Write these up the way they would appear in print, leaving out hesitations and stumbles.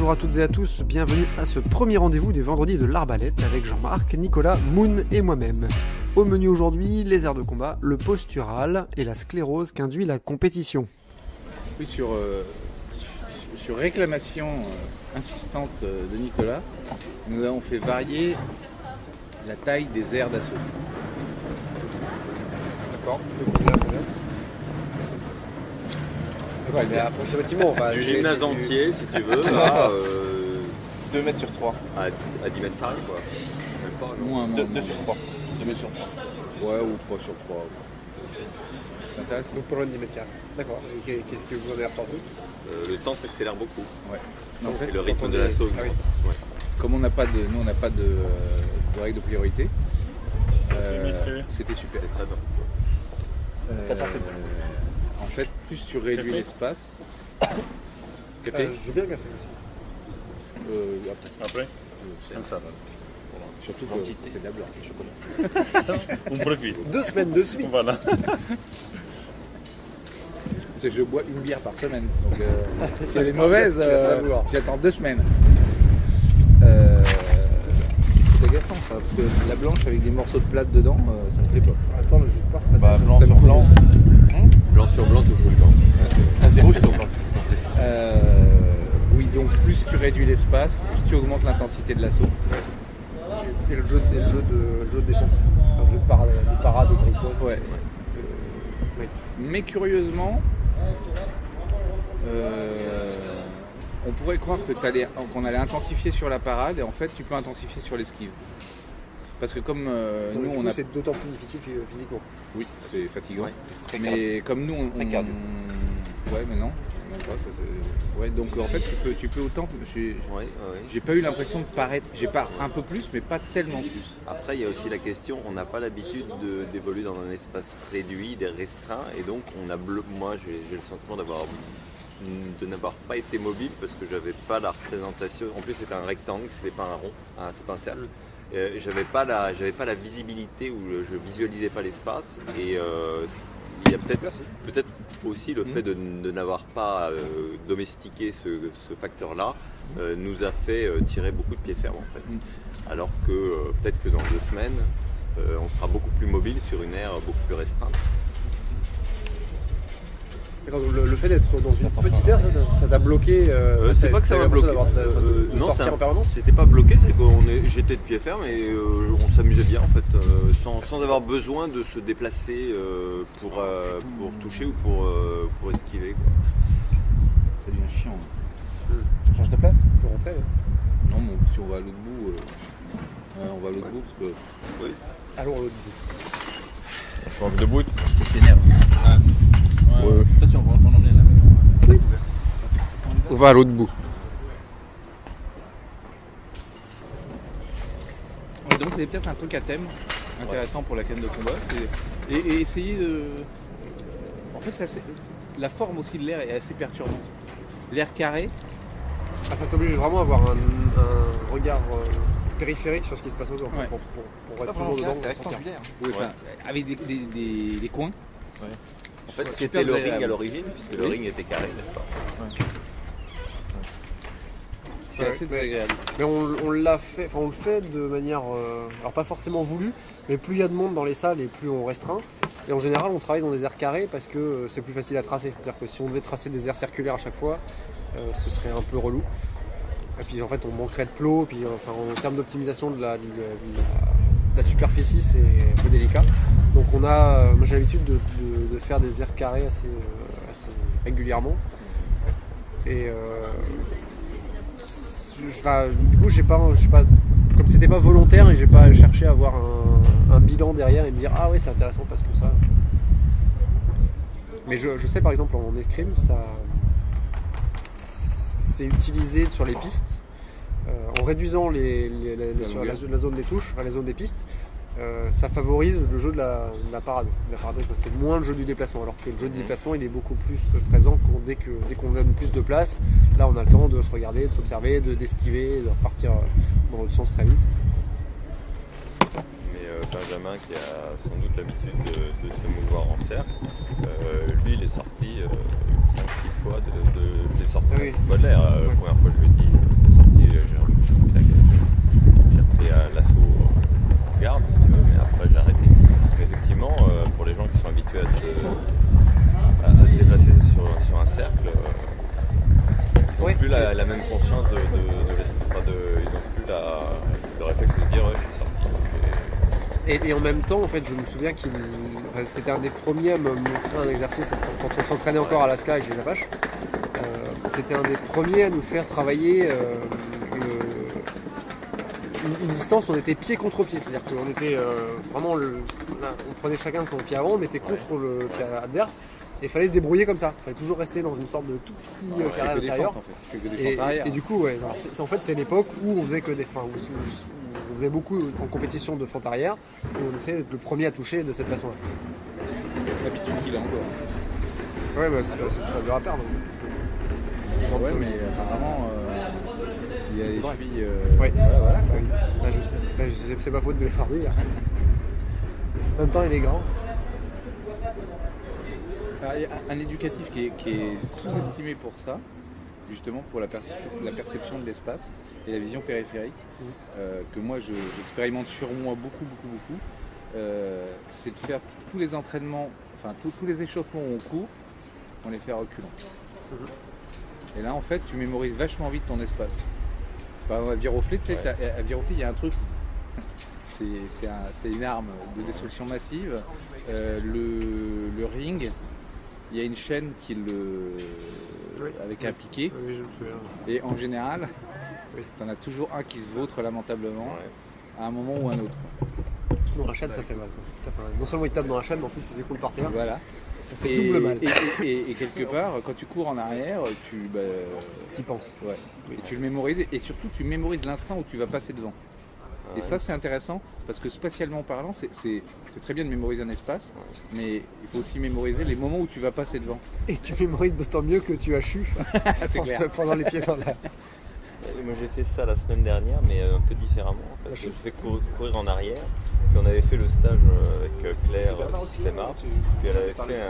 bonjour à toutes et à tous, bienvenue à ce premier rendez-vous des vendredis de l'Arbalète avec Jean-Marc, Nicolas, Moon et moi-même. Au menu aujourd'hui, les aires de combat, le postural et la sclérose qu'induit la compétition. Oui, sur réclamation insistante de Nicolas, nous avons fait varier la taille des aires d'assaut. D'accord, de combien mais approximativement, du gymnase entier, si tu veux, à 2 mètres sur 3. À 10 mètres carrés, quoi. Même pas, moins, 2 sur 3. 2 mètres sur 3. Ouais, ou 3 sur 3. C'est intéressant. Donc pas loin de 10 mètres carrés. D'accord. Et qu'est-ce que vous en avez ressenti? Le temps s'accélère beaucoup. Ouais. En fait, le rythme de l'assaut. Ah oui. Ouais. Comme on n'a pas de règle de priorité, c'était super. C'est très bien. Ça sortait bien. En fait, plus tu réduis l'espace. Café Je veux bien un café aussi. Après Ça va. Surtout que c'est de la blanche. On profite. 2 semaines de suite. Voilà. Parce que je bois une bière par semaine. Donc si elle est mauvaise, j'attends 2 semaines. C'est agaçant ça, parce que la blanche avec des morceaux de plate dedans, ça me plaît pas. Attends, le jus de poire, c'est pas Blanc sur blanc. Blanc sur blanc, tout le temps. Rouge sur blanc. Oui, donc plus tu réduis l'espace, plus tu augmentes l'intensité de l'assaut. Et le jeu de défense. Le jeu de parade, de riposte. Ouais. Oui. Mais curieusement, on pourrait croire que qu'on allait intensifier sur la parade et en fait tu peux intensifier sur l'esquive. Parce que comme nous on a... C'est d'autant plus difficile physiquement. Oui, c'est fatigant. Ouais, c'est très mais comme nous on... Très cardio. Ouais, mais non. Ouais, donc en fait tu peux autant... J'ai pas eu l'impression de paraître... J'ai pas un peu plus, mais pas tellement plus. Après, il y a aussi la question, on n'a pas l'habitude d'évoluer dans un espace réduit, restreint, et donc moi j'ai le sentiment de n'avoir pas été mobile parce que j'avais pas la représentation. En plus, c'était un rectangle, c'était pas un rond, c'est pas un cercle. J'avais pas la visibilité où je visualisais pas l'espace et il y a peut-être aussi le fait de n'avoir pas domestiqué ce facteur-là nous a fait tirer beaucoup de pied ferme en fait. Alors que peut-être que dans 2 semaines on sera beaucoup plus mobile sur une aire beaucoup plus restreinte. Le fait d'être dans une petite aire, ça t'a bloqué. C'est pas que ça m'a bloqué. Non, sortir en permanence. C'était pas bloqué, c'est qu'on j'étais de pied ferme et on s'amusait bien en fait, sans avoir besoin de se déplacer pour toucher ou pour esquiver. Quoi. Ça devient chiant. On change de place pour rentrer. Non, mais si on va à l'autre bout, on va à l'autre bout parce que. Oui. Allons à l'autre bout. On change de bout. C'est énervant. Peut-être si on va en emmener là. On va à l'autre bout. Et donc c'est peut-être un truc à thème intéressant pour la canne de combat. Et essayer de... En fait, la forme aussi de l'air est assez perturbante. L'air carré. Ça t'oblige vraiment à avoir un regard périphérique sur ce qui se passe autour. Ouais. Pour être toujours dedans. Oui, avec des coins. Ouais. En fait, Super c'était le ring agréable. à l'origine, puisque le ring était carré, n'est-ce pas? C'est assez désagréable. Mais on l'a fait, on le fait de manière, alors pas forcément voulue, mais plus il y a de monde dans les salles et plus on restreint. Et en général, on travaille dans des aires carrées parce que c'est plus facile à tracer. C'est-à-dire que si on devait tracer des aires circulaires à chaque fois, ce serait un peu relou. Et puis en fait, on manquerait de plot. Puis enfin, en termes d'optimisation de la superficie, c'est un peu délicat. Donc moi j'ai l'habitude de faire des aires carrées assez régulièrement. Et du coup, j'ai pas, comme c'était pas volontaire et j'ai pas cherché à avoir un bilan derrière et me dire ah ouais c'est intéressant parce que ça. Mais je sais par exemple en escrime c'est utilisé sur les pistes en réduisant la zone des touches, la zone des pistes. Ça favorise le jeu de la parade. La parade c'est moins le jeu du déplacement, alors que le jeu du déplacement il est beaucoup plus présent dès qu'on donne plus de place. Là on a le temps de se regarder, de s'observer, d'esquiver, de repartir dans l'autre sens très vite. Mais Benjamin, qui a sans doute l'habitude de se mouvoir en cercle, lui il est sorti 5-6 fois je l'ai sorti 5-6 fois de l'air. La première fois je lui ai dit J'ai repris l'assaut garde, si tu veux, mais après j'ai arrêté. Mais effectivement, pour les gens qui sont habitués à se déplacer sur un cercle, ils n'ont plus la même conscience de ils n'ont plus le réflexe de se dire je suis sorti. Et en même temps, en fait, je me souviens c'était un des premiers à me montrer un exercice quand on s'entraînait encore à Alaska avec les Apaches. C'était un des premiers à nous faire travailler une distance où on était pied contre pied. C'est-à-dire qu'on était vraiment, on prenait chacun son pied avant, on mettait contre le pied adverse. Et il fallait se débrouiller comme ça. Il fallait toujours rester dans une sorte de tout petit carré à l'intérieur. Et du coup, en fait, c'est l'époque où on faisait que des fins. On faisait beaucoup en compétition de fente arrière. Et on essayait d'être le premier à toucher de cette façon-là. L'habitude qu'il a encore. Ouais, bah, c'est super dur à perdre. Ouais, mais apparemment, il y a les chevilles. Ouais. Voilà. Oui. Là, je sais. Là, c'est pas faute de les faire dire. En même temps, il est grand. Alors, il y a un éducatif qui est sous-estimé pour ça, justement pour la perception de l'espace et la vision périphérique, que moi j'expérimente sur moi beaucoup. C'est de faire tous les entraînements, enfin tous les échauffements où on court, on les fait à reculant. Et là en fait tu mémorises vachement vite ton espace. À viroflé, tu sais, à viroflé il y a un truc, c'est une arme de destruction massive. Le ring, il y a une chaîne avec un piquet. Oui, je me souviens. Et en général, t'en as toujours un qui se vautre lamentablement à un moment ou à un autre. Dans la chaîne, ça fait mal. Non seulement il tape dans la chaîne, mais en plus il s'écoule par terre. Voilà. Ça fait double mal. Et quelque part, quand tu cours en arrière, tu y penses. Ouais. Et tu le mémorises. Et surtout, tu mémorises l'instant où tu vas passer devant. Et ça, c'est intéressant parce que spatialement parlant, c'est très bien de mémoriser un espace, mais il faut aussi mémoriser les moments où tu vas passer devant. Et tu mémorises d'autant mieux que tu as chu pendant les pieds dans la... Moi j'ai fait ça la semaine dernière, mais un peu différemment. En fait. Je fais courir en arrière. Puis on avait fait le stage avec Claire Systema. Puis elle avait fait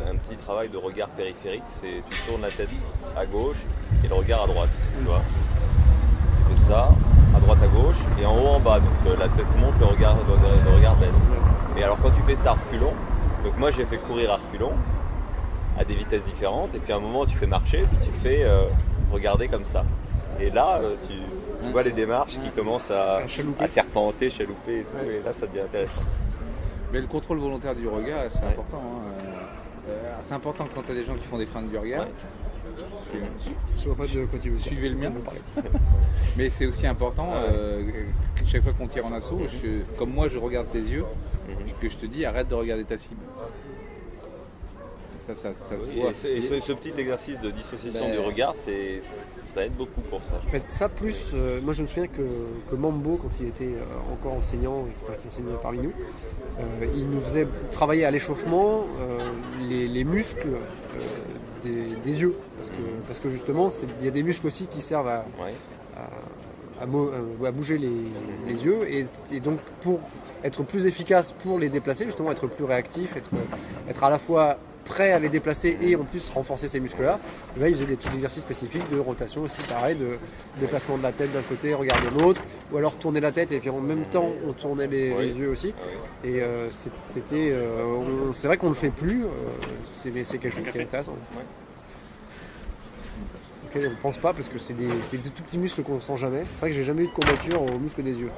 un petit travail de regard périphérique. C'est tu tournes la tête à gauche et le regard à droite. Tu vois. Tu fais ça. À droite à gauche et en haut en bas, donc la tête monte, le regard baisse. Et alors quand tu fais ça à reculons, donc moi j'ai fait courir à reculons à des vitesses différentes et puis à un moment tu fais marcher puis tu fais regarder comme ça. Et là tu vois les démarches qui commencent à serpenter, chalouper et tout, et là ça devient intéressant. Mais le contrôle volontaire du regard c'est important. C'est important quand tu as des gens qui font des feintes du regard. Je vois pas de quoi tu veux. Suivez le mien. Mais c'est aussi important, chaque fois qu'on tire en assaut, comme moi je regarde tes yeux, que je te dis arrête de regarder ta cible. Ça se voit. Et ce petit exercice de dissociation du regard, ça aide beaucoup pour ça. Mais ça plus, moi je me souviens que Mambo, quand il était encore enseignant, qui enseignait parmi nous, il nous faisait travailler à l'échauffement les muscles des yeux. Parce que justement, il y a des muscles aussi qui servent à bouger les yeux. Et donc pour être plus efficace pour les déplacer, justement être plus réactif, être à la fois prêt à les déplacer et en plus renforcer ces muscles-là, et là, il faisait des petits exercices spécifiques de rotation aussi, pareil, de déplacement de la tête d'un côté, regarder l'autre, ou alors tourner la tête et puis en même temps on tournait les yeux aussi. Et c'est vrai qu'on ne le fait plus, c'est quelque chose qui est intéressant. On ne pense pas parce que c'est des tout petits muscles qu'on ne sent jamais. C'est vrai que j'ai jamais eu de courbature aux muscles des yeux.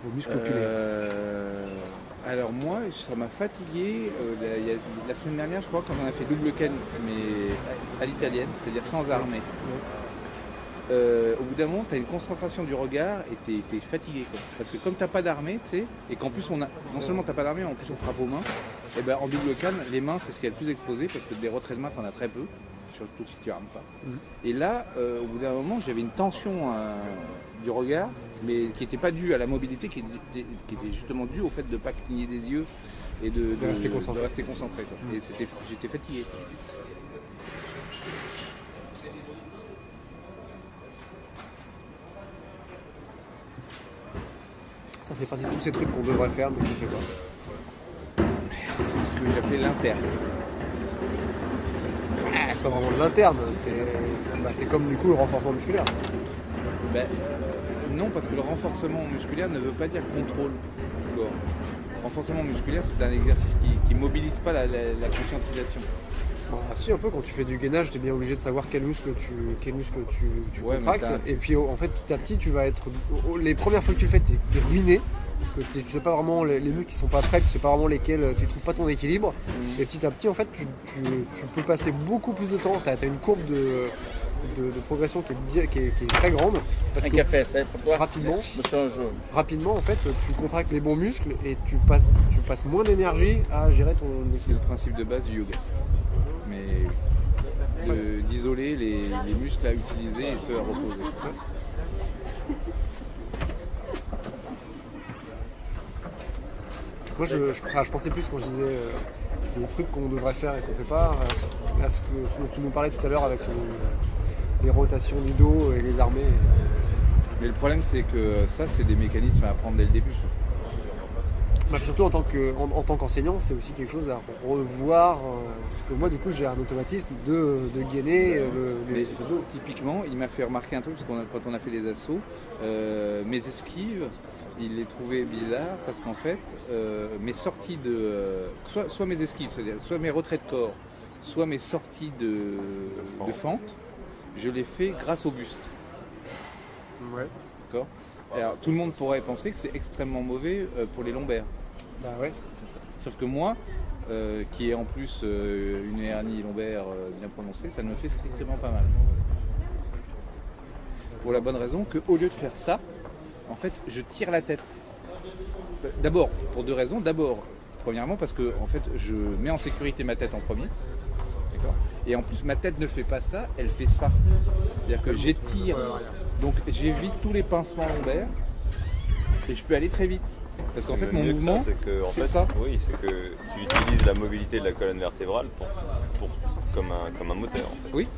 Aux muscles oculaires. Alors moi, ça m'a fatigué la semaine dernière, je crois, quand on a fait double canne, mais à l'italienne, c'est-à-dire sans armée. Au bout d'un moment, tu as une concentration du regard et tu es fatigué. Quoi. Parce que comme tu n'as pas d'armée, tu sais, et qu'en plus, non seulement tu n'as pas d'armée, mais en plus on frappe aux mains, et ben en double canne, les mains, c'est ce qui est le plus exposé parce que des retraits de main, tu en as très peu, surtout si tu n'armes pas. Et là, au bout d'un moment, j'avais une tension du regard, mais qui n'était pas due à la mobilité, qui était justement due au fait de ne pas cligner des yeux et de rester concentré. Quoi. Et j'étais fatigué. Ça fait partie de tous ces trucs qu'on devrait faire, mais qu'on ne fait pas. C'est ce que j'appelais l'interne. C'est c'est pas vraiment de l'interne, c'est comme du coup le renforcement musculaire. Non, parce que le renforcement musculaire ne veut pas dire contrôle du corps. Renforcement musculaire, c'est un exercice qui mobilise pas la conscientisation. Bah, si, un peu, quand tu fais du gainage, tu es bien obligé de savoir quel muscle tu Ouais, contractes. Et puis en fait, petit à petit, tu vas être. Les premières fois que tu le fais, tu es ruiné. Parce que tu sais pas vraiment les muscles qui sont pas prêts, tu sais pas vraiment lesquels, tu trouves pas ton équilibre. Et petit à petit, en fait, tu peux passer beaucoup plus de temps. Tu as une courbe de progression qui est très grande. Parce Un que café, ça pour toi? rapidement, en fait, tu contractes les bons muscles et tu passes moins d'énergie à gérer ton C'est équilibre. le principe de base du yoga. Mais d'isoler les muscles à utiliser et ceux à reposer. Moi, je pensais plus quand je disais les trucs qu'on devrait faire et qu'on fait pas, à ce dont tu nous parlais tout à l'heure avec les rotations du dos et les armées. Mais le problème, c'est que ça, c'est des mécanismes à apprendre dès le début. Bah, surtout en tant qu'enseignant, c'est aussi quelque chose à revoir. Parce que moi, du coup, j'ai un automatisme de gainer les abdos. Typiquement, il m'a fait remarquer un truc, parce que quand on a fait les assauts, mes esquives, il les trouvait bizarres, parce qu'en fait, mes sorties soit mes esquives, c'est-à-dire soit mes retraits de corps, soit mes sorties de fente, je les fais grâce au buste. Ouais. D'accord. Alors, tout le monde pourrait penser que c'est extrêmement mauvais pour les lombaires. Bah ouais. Sauf que moi, qui ai en plus une hernie lombaire bien prononcée, ça ne me fait strictement pas mal. Pour la bonne raison qu'au lieu de faire ça, en fait, je tire la tête. D'abord, pour deux raisons. D'abord, premièrement, parce que en fait, je mets en sécurité ma tête en premier. D'accord. Et en plus, ma tête ne fait pas ça, elle fait ça. C'est-à-dire que j'étire. Donc j'évite tous les pincements lombaires et je peux aller très vite. Parce qu'en fait mon mouvement, c'est ça. Oui, c'est que tu utilises la mobilité de la colonne vertébrale comme un moteur. En fait. Oui.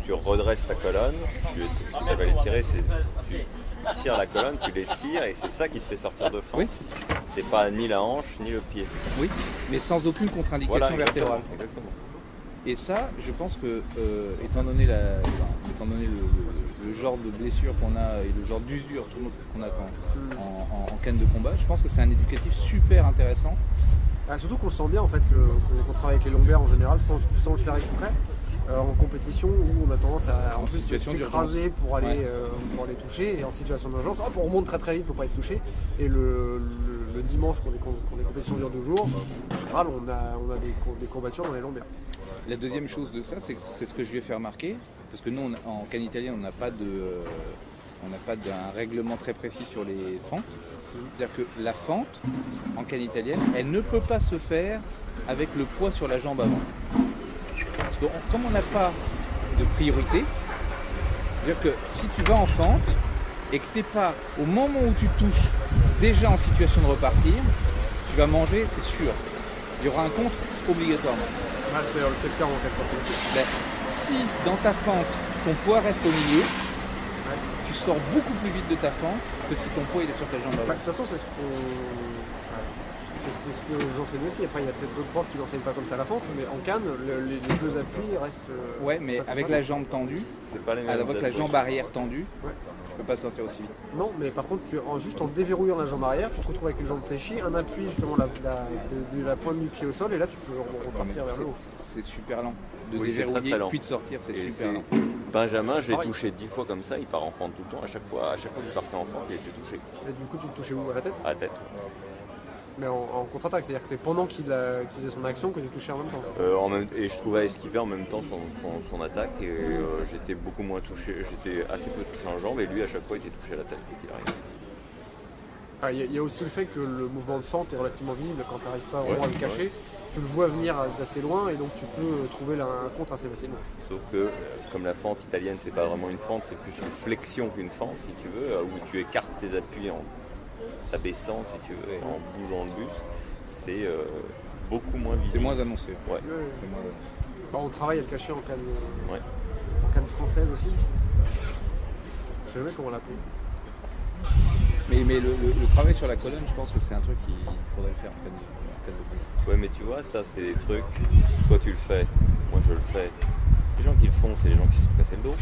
Tu redresses ta colonne, tu vas les tirer, tu tires la colonne, tu l'étires et c'est ça qui te fait sortir de fente. Oui. C'est pas ni la hanche ni le pied. Oui, mais sans aucune contre-indication Voilà, vertébrale. Exactement. Et ça, je pense que étant donné le genre de blessure qu'on a et le genre d'usure qu'on a en canne de combat, je pense que c'est un éducatif super intéressant. Ah, surtout qu'on le sent bien en fait, qu'on travaille avec les lombaires en général sans le faire exprès. En compétition où on a tendance à en plus s'écraser pour aller toucher, et en situation d'urgence, hop, on remonte très très vite pour pas être touché. Et le dimanche, quand les compétitions durent 2 jours, en général on a des courbatures dans les lombaires. La deuxième chose de ça, c'est ce que je lui ai fait remarquer, parce que nous en canne italienne on n'a pas d'un règlement très précis sur les fentes. C'est-à-dire que la fente en canne italienne, elle ne peut pas se faire avec le poids sur la jambe avant. Parce que comme on n'a pas de priorité, c'est-à-dire que si tu vas en fente et que tu n'es pas au moment où tu touches déjà en situation de repartir, tu vas manger, c'est sûr. Il y aura un contre obligatoirement. Ah, c'est le cas en 80 aussi. Ben, si dans ta fente, ton poids reste au milieu, tu sors beaucoup plus vite de ta fente que si ton poids il est sur ta jambe avant. De toute façon, c'est ce que j'enseigne aussi. Après, il y a peut-être d'autres profs qui n'enseignent pas comme ça la fente, mais en canne, les deux appuis restent. Ouais, mais avec la jambe tendue, C'est pas les mêmes avec la approches. jambe arrière tendue, Ouais. tu peux pas sortir aussi vite. Non, mais par contre, juste en déverrouillant la jambe arrière, tu te retrouves avec une jambe fléchie, un appui justement de la pointe du pied au sol, et là tu peux repartir vers le haut. C'est super lent. De Oui, c'est très, déverrouiller très lent. puis de sortir, c'est Et super lent. Benjamin, je l'ai pareil. touché 10 fois comme ça, il part en fente tout le temps. À chaque fois qu'il partait en fente, il était touché Et du coup, tu te touchais où? À la tête? à la tête. Mais en contre-attaque, c'est-à-dire que c'est pendant qu'il faisait son action que tu touchais en même temps. Et je trouvais à esquiver en même temps son attaque et j'étais beaucoup moins touché, j'étais assez peu touché en jambe et lui à chaque fois il était touché à la tête dès qu'il arrivait. Il y a aussi le fait que le mouvement de fente est relativement visible quand tu n'arrives pas vraiment à le Ouais. cacher. Tu le vois venir d'assez loin et donc tu peux trouver un contre assez facilement. Sauf que comme la fente italienne c'est pas vraiment une fente, c'est plus une flexion qu'une fente si tu veux, où tu écartes tes appuis en t'abaissant si tu veux et en bougeant le buste, c'est beaucoup moins visible. C'est moins annoncé. Ouais. C'est moins... On travaille à le cacher en canne Ouais. française aussi. Je sais jamais comment l'appeler. Mais le travail sur la colonne, je pense que c'est un truc qu'il faudrait le faire en canne de combat. Ouais mais tu vois ça c'est des trucs, toi tu le fais, moi je le fais. les gens qui le font, c'est les gens qui se sont cassés le dos.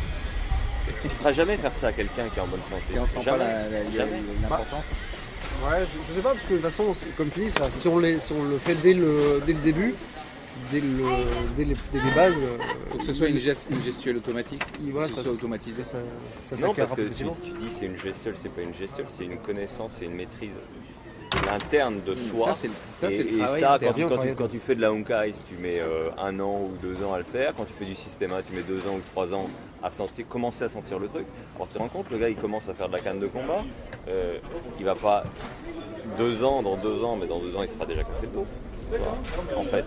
Tu ne feras jamais faire ça à quelqu'un qui est en bonne santé. Et on sent jamais. pas Jamais. l'importance. Ouais, je sais pas, parce que de toute façon, comme tu dis, ça, si on le fait dès le début, dès les bases, Il faut que ce soit une gestuelle automatique, voilà, que ce soit automatisé. ça Non, parce s'acquiert que plus facilement. tu dis c'est une gestuelle, c'est pas une gestuelle, c'est une connaissance, c'est une maîtrise. L'interne de soi. Ça, c'est le et travail ça, interne. quand tu fais de la Honkai, tu mets 1 an ou 2 ans à le faire. Quand tu fais du système 1, tu mets 2 ans ou 3 ans à commencer à sentir le truc. Alors tu te rends compte, le gars il commence à faire de la canne de combat. Il va pas 2 ans, dans 2 ans, mais dans 2 ans il sera déjà cassé le dos. Voilà. En fait.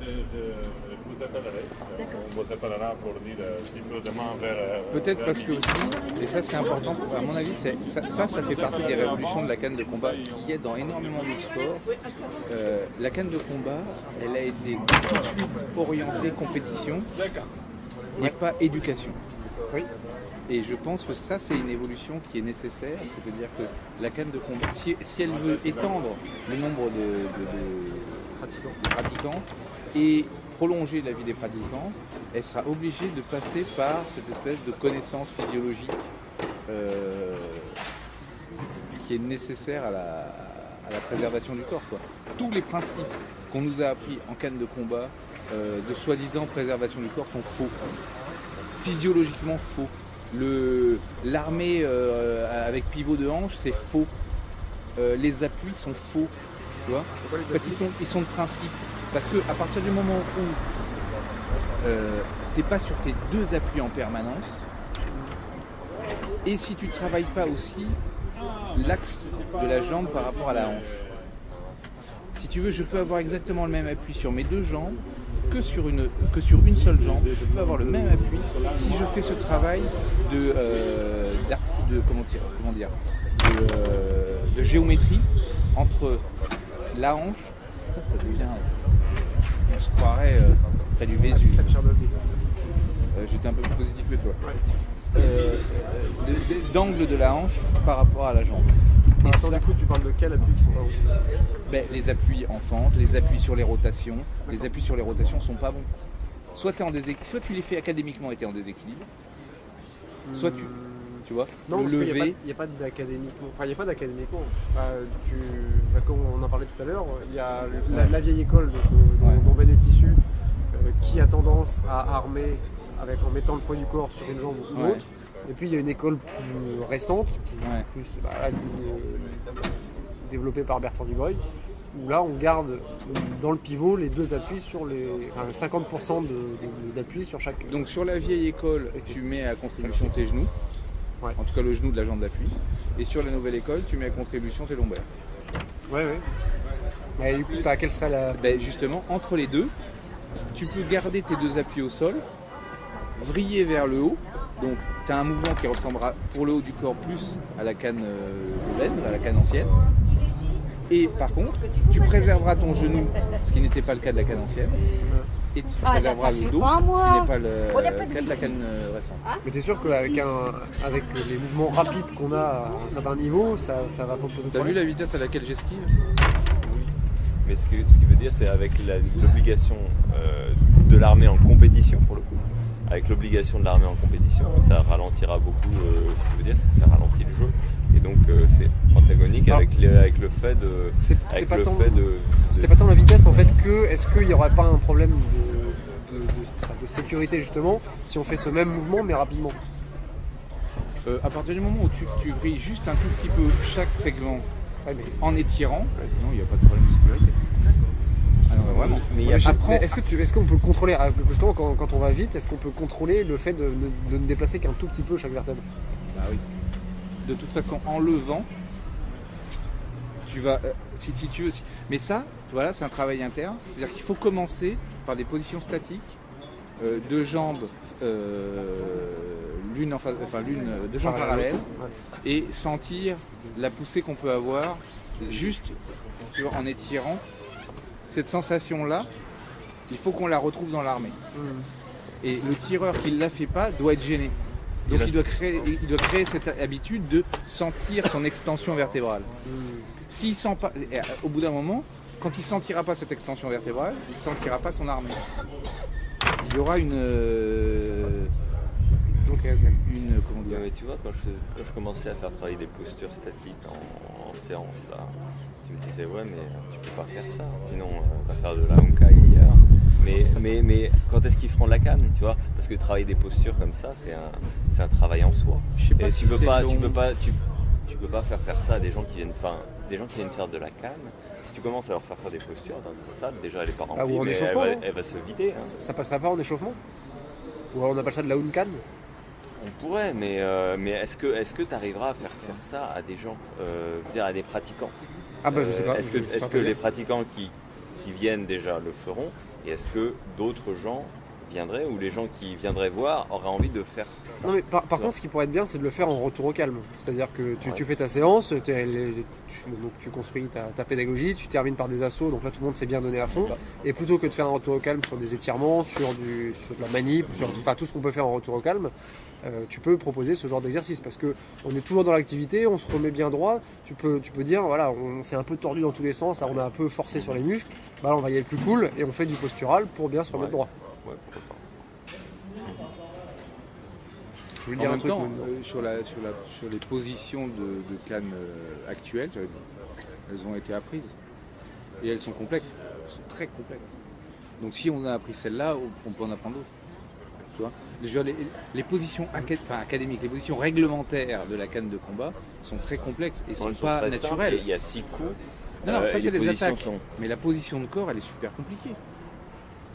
Peut-être parce que aussi, et ça c'est important, à mon avis, ça fait partie des révolutions de la canne de combat qui est dans énormément d'autres sports. La canne de combat, elle a été tout de suite orientée compétition et pas éducation. Oui. Et je pense que ça c'est une évolution qui est nécessaire, c'est-à-dire que la canne de combat, si elle veut étendre le nombre de pratiquants et prolonger la vie des pratiquants, elle sera obligée de passer par cette espèce de connaissance physiologique qui est nécessaire à la préservation du corps, quoi. Tous les principes qu'on nous a appris en canne de combat de soi-disant préservation du corps sont faux, physiologiquement faux. L'armée avec pivot de hanche, c'est faux. Les appuis sont faux, tu vois, parce qu'ils sont de principe. Parce que à partir du moment où tu n'es pas sur tes 2 appuis en permanence, et si tu ne travailles pas aussi l'axe de la jambe par rapport à la hanche. Si tu veux, je peux avoir exactement le même appui sur mes 2 jambes que sur une seule jambe. Je peux avoir le même appui si je fais ce travail de géométrie entre la hanche. Ça devient, on se croirait près du Vésuve. J'étais un peu plus positif que toi. D'angle de la hanche par rapport à la jambe. Et ça, du coup, tu parles de quels appuis qui sont pas bons? Les appuis en fente, les appuis sur les rotations. Les appuis sur les rotations sont pas bons. Soit tu les fais académiquement et tu es en déséquilibre, soit tu vois, non, le parce qu'il lever. n'y a pas d'académiquement. Enfin, il n'y a pas d'académiquement. Comme on en parlait tout à l'heure, il y a la vieille école dont Ben est issu, qui a tendance à armer en mettant le poids du corps sur une jambe ou une autre. Et puis il y a une école plus récente, qui est plus développée par Bertrand Dubreuil, où là on garde dans le pivot les 2 appuis sur 50% d'appui sur chaque. Donc sur la vieille école, tu mets à contribution tes genoux, en tout cas le genou de la jambe d'appui, et sur la nouvelle école, tu mets à contribution tes lombaires. Ouais. Et du coup, quelle serait la. Justement, entre les deux, tu peux garder tes 2 appuis au sol, vriller vers le haut. Donc tu as un mouvement qui ressemblera pour le haut du corps plus à la canne de laine, à la canne ancienne. Et par contre, tu préserveras ton genou, ce qui n'était pas le cas de la canne ancienne. Et tu préserveras le dos, ce qui n'est pas le cas de la canne récente. Mais t'es sûr qu'avec les mouvements rapides qu'on a à un certain niveau, ça va pas poser de T'as problème? vu la vitesse à laquelle j'esquive? Mais ce qui veut dire, c'est avec l'obligation de l'armée en compétition, pour le coup. Avec l'obligation de l'armée en compétition, ça ralentira beaucoup. Ce qui veut dire, c'est que ça ralentit le jeu. Et donc, c'est antagonique avec le fait de. C'était pas tant la vitesse en fait que est-ce qu'il n'y aurait pas un problème de sécurité justement si on fait ce même mouvement mais rapidement? À partir du moment où tu vrilles juste un tout petit peu chaque segment en étirant, non, il n'y a pas de problème de sécurité. Ah non, vraiment. Mais est-ce qu'on peut contrôler, justement quand on va vite, est-ce qu'on peut contrôler le fait de ne déplacer qu'un tout petit peu chaque vertèbre? Bah oui. De toute façon, en levant, tu vas, si tu veux, mais ça, voilà, c'est un travail interne. C'est-à-dire qu'il faut commencer par des positions statiques, 2 jambes, deux jambes parallèles, et sentir la poussée qu'on peut avoir juste en étirant. Cette sensation-là, il faut qu'on la retrouve dans l'armée. Et le tireur qui ne la fait pas doit être gêné. Donc il doit créer cette habitude de sentir son extension vertébrale. S'il sent pas, au bout d'un moment, quand il ne sentira pas cette extension vertébrale, il ne sentira pas son armée. Il y aura une comment dire, Mais tu vois, quand je commençais à faire travailler des postures statiques en séance, là, tu me disais, ouais, mais tu peux pas faire ça, sinon on va faire de la honkai ailleurs. Mais quand est-ce qu'ils feront la canne, tu vois? Parce que travailler des postures comme ça, c'est un travail en soi. je sais pas Et si tu peux c'est pas, long. tu peux pas faire ça à des gens qui viennent, faire de la canne. Si tu commences à leur faire des postures dans ta salle, déjà elle est pas remplie, ou en mais échauffement, non elle va se vider. Hein. Ça passerait pas en échauffement? Ou on appelle ça de la Uncan? On pourrait, mais est-ce que tu arriveras à faire ça à des gens, je veux dire à des pratiquants? Ah bah je sais pas. Est-ce que les pratiquants qui viennent déjà le feront, et est-ce que d'autres gens viendraient, ou les gens qui viendraient voir auraient envie de faire ça? Non mais par contre, ce qui pourrait être bien, c'est de le faire en retour au calme. C'est-à-dire que tu fais ta séance, donc tu construis ta pédagogie, tu termines par des assauts, donc là tout le monde s'est bien donné à fond. Et plutôt que de faire un retour au calme sur des étirements, sur de la manip, sur tout ce qu'on peut faire en retour au calme, tu peux proposer ce genre d'exercice parce que on est toujours dans l'activité, on se remet bien droit. Tu peux dire voilà, on s'est un peu tordu dans tous les sens, là on a un peu forcé sur les muscles. Bah là on va y aller plus cool et on fait du postural pour bien se remettre droit. Ouais, pourquoi pas. Je voulais En dire un même truc. temps, sur les positions de canne actuelles, elles ont été apprises. Et elles sont complexes. Elles sont très complexes. Donc si on a appris celle-là, on peut en apprendre d'autres. Tu vois, les positions académiques, les positions réglementaires de la canne de combat sont très complexes et ne sont Elles pas très simples, naturelles. il y a 6 coups. Non, ça c'est les positions attaques. sont- Mais la position de corps, elle est super compliquée.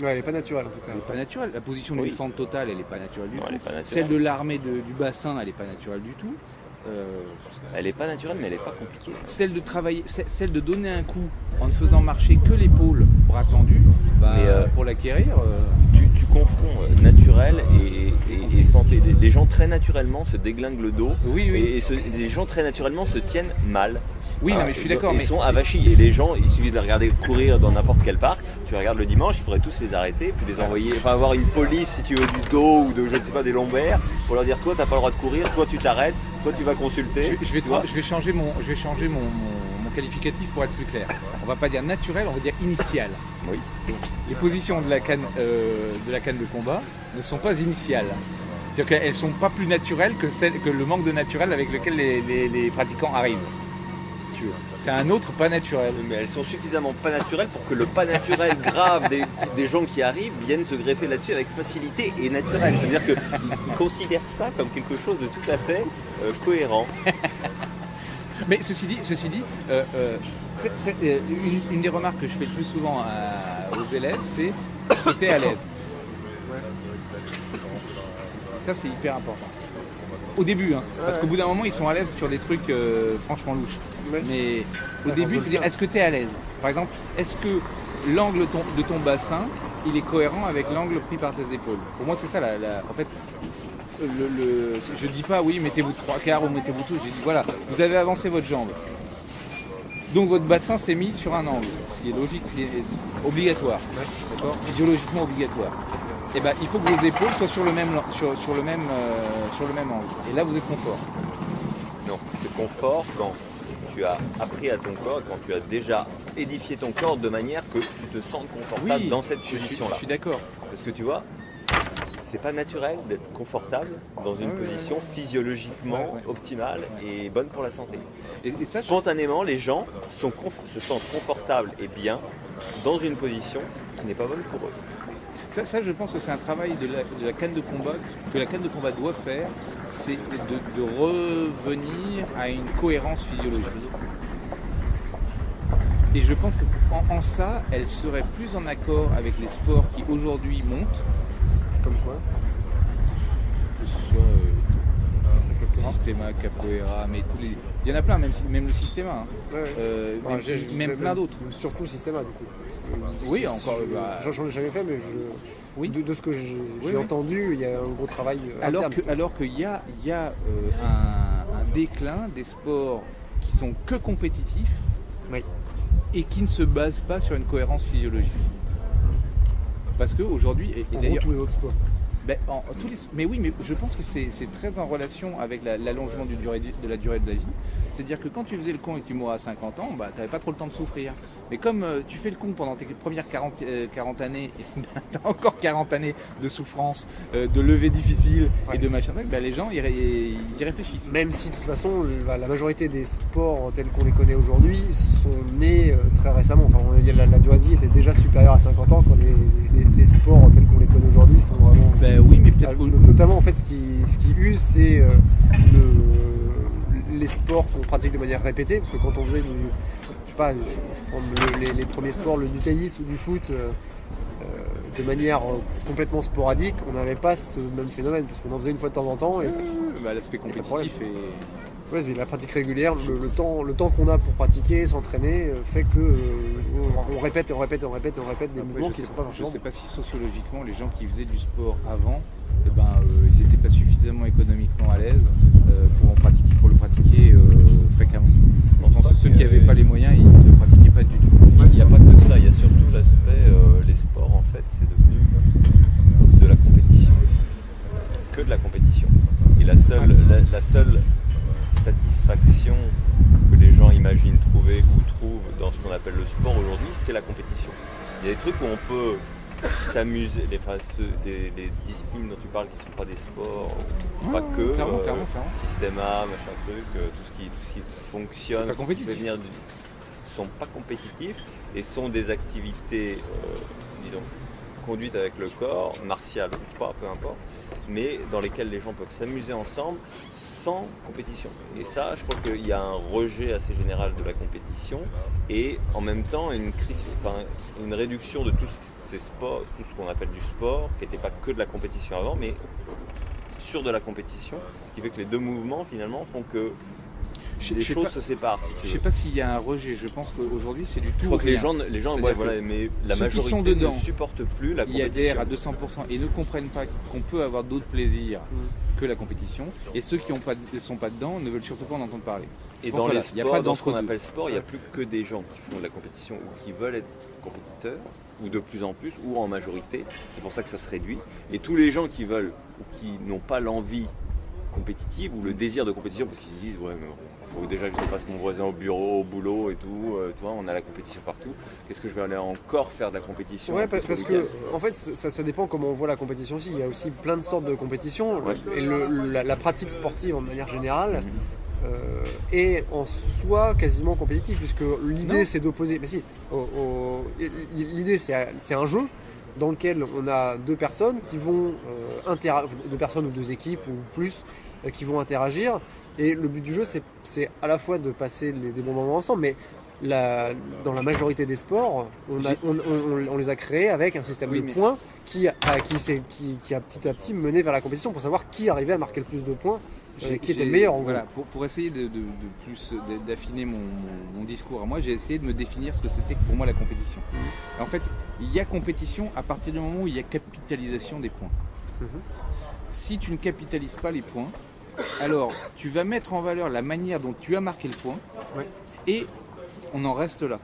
Ouais, elle est pas naturelle en tout cas. Elle n'est pas naturelle. La position Oui. d'une fente totale, elle n'est pas naturelle du Non, tout. elle est pas naturelle. Celle de l'armée du bassin, elle n'est pas naturelle du tout. Elle n'est pas naturelle, mais elle n'est pas compliquée. Celle de travailler, celle de donner un coup en ne faisant marcher que l'épaule, bras tendu, Mais, pour l'acquérir. Tu confonds naturel et santé. Les gens très naturellement se déglinguent le dos, Oui, oui. et les gens très naturellement se tiennent mal. Oui, non, mais je suis d'accord. Ils Mais sont avachis. Et les gens, il suffit de les regarder courir dans n'importe quel parc. Tu regardes le dimanche, il faudrait tous les arrêter, puis les envoyer, avoir une police si tu veux du dos ou de je ne sais pas des lombaires, pour leur dire toi t'as pas le droit de courir, toi tu t'arrêtes, toi tu vas consulter. je vais tu vois. changer mon qualificatif pour être plus clair. On va pas dire naturel, on va dire initial. Oui. Les positions de la canne de combat ne sont pas initiales. C'est-à-dire qu'elles sont pas plus naturelles que le manque de naturel avec lequel les pratiquants arrivent. Si tu veux. C'est un autre pas naturel. Mais elles sont suffisamment pas naturelles pour que le pas naturel grave des gens qui arrivent viennent se greffer là-dessus avec facilité et naturel. C'est-à-dire qu'ils considèrent ça comme quelque chose de tout à fait cohérent. Mais ceci dit, une des remarques que je fais le plus souvent aux élèves, c'est est-ce que tu es à l'aise? Ça, c'est hyper important. Au début, hein, parce qu'au bout d'un moment, ils sont à l'aise sur des trucs franchement louches. Ouais. Mais au Ouais, début, il faut dire est-ce que tu es à l'aise? Par exemple, est-ce que l'angle de ton bassin, il est cohérent avec l'angle pris par tes épaules? Pour moi, c'est ça. En fait, je dis pas oui, mettez-vous 3/4 ou mettez-vous tout. J'ai dit voilà, vous avez avancé votre jambe. Donc votre bassin s'est mis sur un angle, ce qui est logique, ce qui est obligatoire, d'accord, physiologiquement obligatoire. Et ben il faut que vos épaules soient sur le même angle. Et là vous êtes confort. Non, c'est confort quand tu as appris à ton corps, quand tu as déjà édifié ton corps de manière que tu te sentes confortable dans cette je position-là. suis d'accord. Parce que tu vois, c'est pas naturel d'être confortable dans une position physiologiquement optimale et bonne pour la santé. Et ça, Spontanément, les gens se sentent confortables et bien dans une position qui n'est pas bonne pour eux. ça, je pense que c'est un travail de la canne de combat que la canne de combat doit faire, c'est de revenir à une cohérence physiologique. Et je pense qu'en ça, elle serait plus en accord avec les sports qui aujourd'hui montent, Comme quoi? que ce soit Systema, Capoeira, mais tous les... Il y en a plein, même le Systema, hein. Ouais. Même plein d'autres. Surtout le Systema du coup. Oui, encore. J'en ai jamais fait, mais Oui. de ce que j'ai Oui. entendu, il y a un gros travail interne. Alors qu'il y a un déclin des sports qui sont que compétitifs Oui. et qui ne se basent pas sur une cohérence physiologique. Parce qu'aujourd'hui, et En gros, d'ailleurs, tous les autres sports. mais oui, mais je pense que c'est très en relation avec l'allongement de la durée de la vie. C'est-à-dire que quand tu faisais le con et que tu mourais à 50 ans, bah, tu n'avais pas trop le temps de souffrir. Mais comme tu fais le con pendant tes premières 40 années, tu as encore 40 années de souffrance, de levée difficile et de machin, bah, les gens y réfléchissent. Même si de toute façon la majorité des sports tels qu'on les connaît aujourd'hui sont nés très récemment. Enfin, la durée de vie était déjà supérieure à 50 ans quand les sports tels qu'on les connaît aujourd'hui sont vraiment... Ben oui, mais peut-être notamment en fait ce qui use c'est les sports qu'on pratique de manière répétée, parce que quand on faisait je prends les premiers sports, le du tennis ou du foot de manière complètement sporadique, on n'avait pas ce même phénomène, parce qu'on en faisait une fois de temps en temps. Et l'aspect compétitif et... Ouais, la pratique régulière, le temps qu'on a pour pratiquer, s'entraîner, fait que on répète des mouvements qui ne sont pas Je forcément... ne sais pas si sociologiquement, les gens qui faisaient du sport avant, ils n'étaient pas suffisamment économiquement à l'aise pour le pratiquer fréquemment. Je pense que ceux qui n'avaient pas les moyens, ils ne le pratiquaient pas du tout. Il n'y a pas que ça, il y a surtout l'aspect, les sports en fait, c'est devenu de la compétition. Que de la compétition. Et la seule satisfaction que les gens imaginent trouver ou trouvent dans ce qu'on appelle le sport aujourd'hui, c'est la compétition. Il y a des trucs où on peut s'amuser, les disciplines dont tu parles qui ne sont pas des sports, pas que, clairement. système A, machin truc, tout ce qui fonctionne, pas compétitif. Sont pas compétitifs et sont des activités, disons, conduites avec le corps, martiales ou pas, peu importe, mais dans lesquelles les gens peuvent s'amuser ensemble sans compétition. Et ça, je crois qu'il y a un rejet assez général de la compétition et en même temps une réduction de tous ces sports, tout ce qu'on appelle du sport, qui n'était pas que de la compétition avant, mais sur de la compétition, qui fait que les deux mouvements finalement font que les choses se séparent. Si tu veux. Je ne sais pas s'il y a un rejet, je pense qu'aujourd'hui c'est du tout. Je crois que les gens mais la majorité ne supportent plus la compétition. Ils adhèrent à 200% et ne comprennent pas qu'on peut avoir d'autres plaisirs que la compétition. Et ceux qui ne sont pas dedans ne veulent surtout pas en entendre parler. Et dans les sports, dans ce qu'on appelle sport, il n'y a plus que des gens qui font de la compétition ou qui veulent être compétiteurs, ou de plus en plus, ou en majorité. C'est pour ça que ça se réduit. Et tous les gens qui veulent ou qui n'ont pas l'envie compétitive ou le désir de compétition, parce qu'ils se disent ouais, mais faut déjà que je passe mon voisin au bureau, au boulot et tout, tu vois, on a la compétition partout. Qu'est-ce que je vais aller encore faire de la compétition? Ouais, parce que en fait ça dépend comment on voit la compétition aussi. Il y a aussi plein de sortes de compétitions et la pratique sportive en manière générale est en soi quasiment compétitive, puisque l'idée c'est d'opposer. Mais si, l'idée c'est un jeu dans lequel on a deux personnes qui vont deux personnes ou deux équipes ou plus qui vont interagir, et le but du jeu c'est à la fois de passer des bons moments ensemble, mais dans la majorité des sports on les a créés avec un système de points qui a petit à petit mené vers la compétition pour savoir qui arrivait à marquer le plus de points, qui était le meilleur en gros. Voilà, pour essayer d'affiner mon discours à moi, j'ai essayé de me définir ce que c'était pour moi la compétition. En fait, il y a compétition à partir du moment où il y a capitalisation des points. Si tu ne capitalises pas les points, alors tu vas mettre en valeur la manière dont tu as marqué le point, et on en reste là.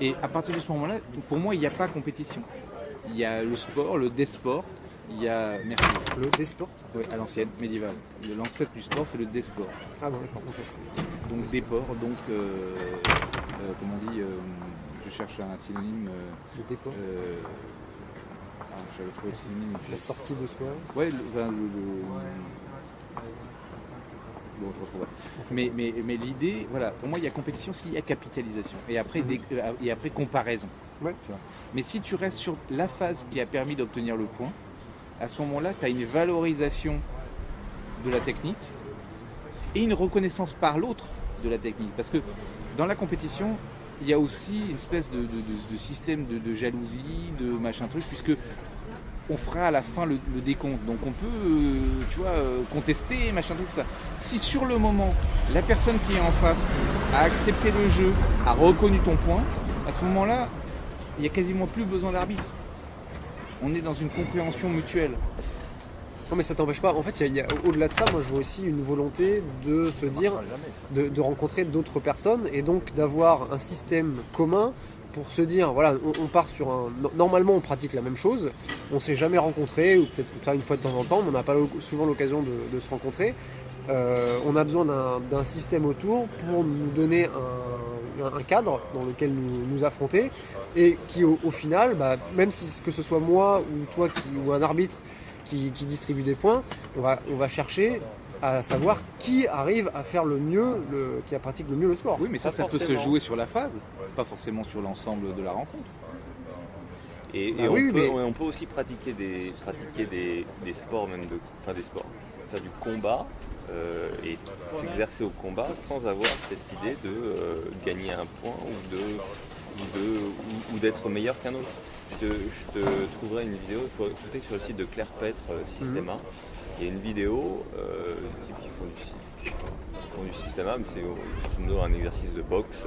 Et à partir de ce moment-là, pour moi, il n'y a pas compétition. Il y a le sport, le désport. Il y a... Merci. Le désport? Oui, à l'ancienne, médiévale. L'ancêtre du sport, c'est le désport. Ah bon, d'accord. Okay. Donc déport, donc comment on dit, je cherche un synonyme. Le déport. J'avais trouvé le synonyme. La sortie de soi. Ouais, bon, je retrouve. Okay. Mais l'idée, voilà, pour moi, il y a compétition s'il y a capitalisation. Et après, et après comparaison. Ouais. Tu vois. Mais si tu restes sur la phase qui a permis d'obtenir le point, à ce moment-là, tu as une valorisation de la technique et une reconnaissance par l'autre de la technique. Parce que dans la compétition, il y a aussi une espèce de système de jalousie, de machin truc, puisque on fera à la fin le décompte. Donc on peut, contester, machin truc, ça. Si sur le moment, la personne qui est en face a accepté le jeu, a reconnu ton point, à ce moment-là, il n'y a quasiment plus besoin d'arbitre. On est dans une compréhension mutuelle. Non mais ça t'empêche pas, en fait au-delà de ça, moi je vois aussi une volonté de se dire, de rencontrer d'autres personnes et donc d'avoir un système commun pour se dire, voilà, on part sur normalement on pratique la même chose, on s'est jamais rencontré, ou peut-être une fois de temps en temps, mais on n'a pas souvent l'occasion de se rencontrer. on a besoin d'un système autour pour nous donner un cadre dans lequel nous affronter et qui au final, bah, même si que ce soit moi ou toi ou un arbitre qui distribue des points, on va chercher à savoir qui arrive à faire le mieux, qui pratique le mieux le sport. Oui, mais ça peut se forcément. jouer sur la phase, pas forcément sur l'ensemble de la rencontre. Et Ah oui, mais- on peut aussi pratiquer des sports, même faire du combat et s'exercer au combat sans avoir cette idée de gagner un point ou d'être meilleur qu'un autre. Je te trouverai une vidéo, il faut écouter sur le site de Claire Petre Systema. Il y a une vidéo des types qui font du systéma, mais c'est un exercice de boxe,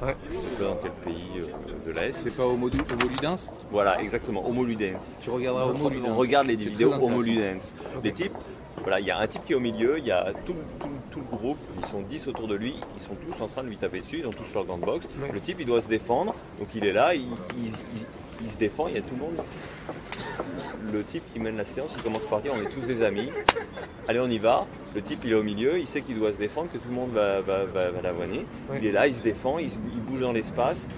Ouais. je ne sais pas dans quel pays de l'Est. C'est pas Homo Ludens? Voilà, exactement, Homo Ludens. Tu regarderas Homo Ludens. On regarde les C'est vidéos très Homo intéressant. Ludens. Les types, voilà, il y a un type qui est au milieu, il y a tout le groupe, ils sont 10 autour de lui, ils sont tous en train de lui taper dessus, ils ont tous leur gants de boxe. Ouais. Le type, il doit se défendre, donc il est là, il se défend, il y a tout le monde. Le type qui mène la séance, il commence par dire on est tous des amis, allez on y va. Le type il est au milieu, il sait qu'il doit se défendre, que tout le monde va l'avoiner. Ouais. Il est là, il se défend, il bouge dans l'espace.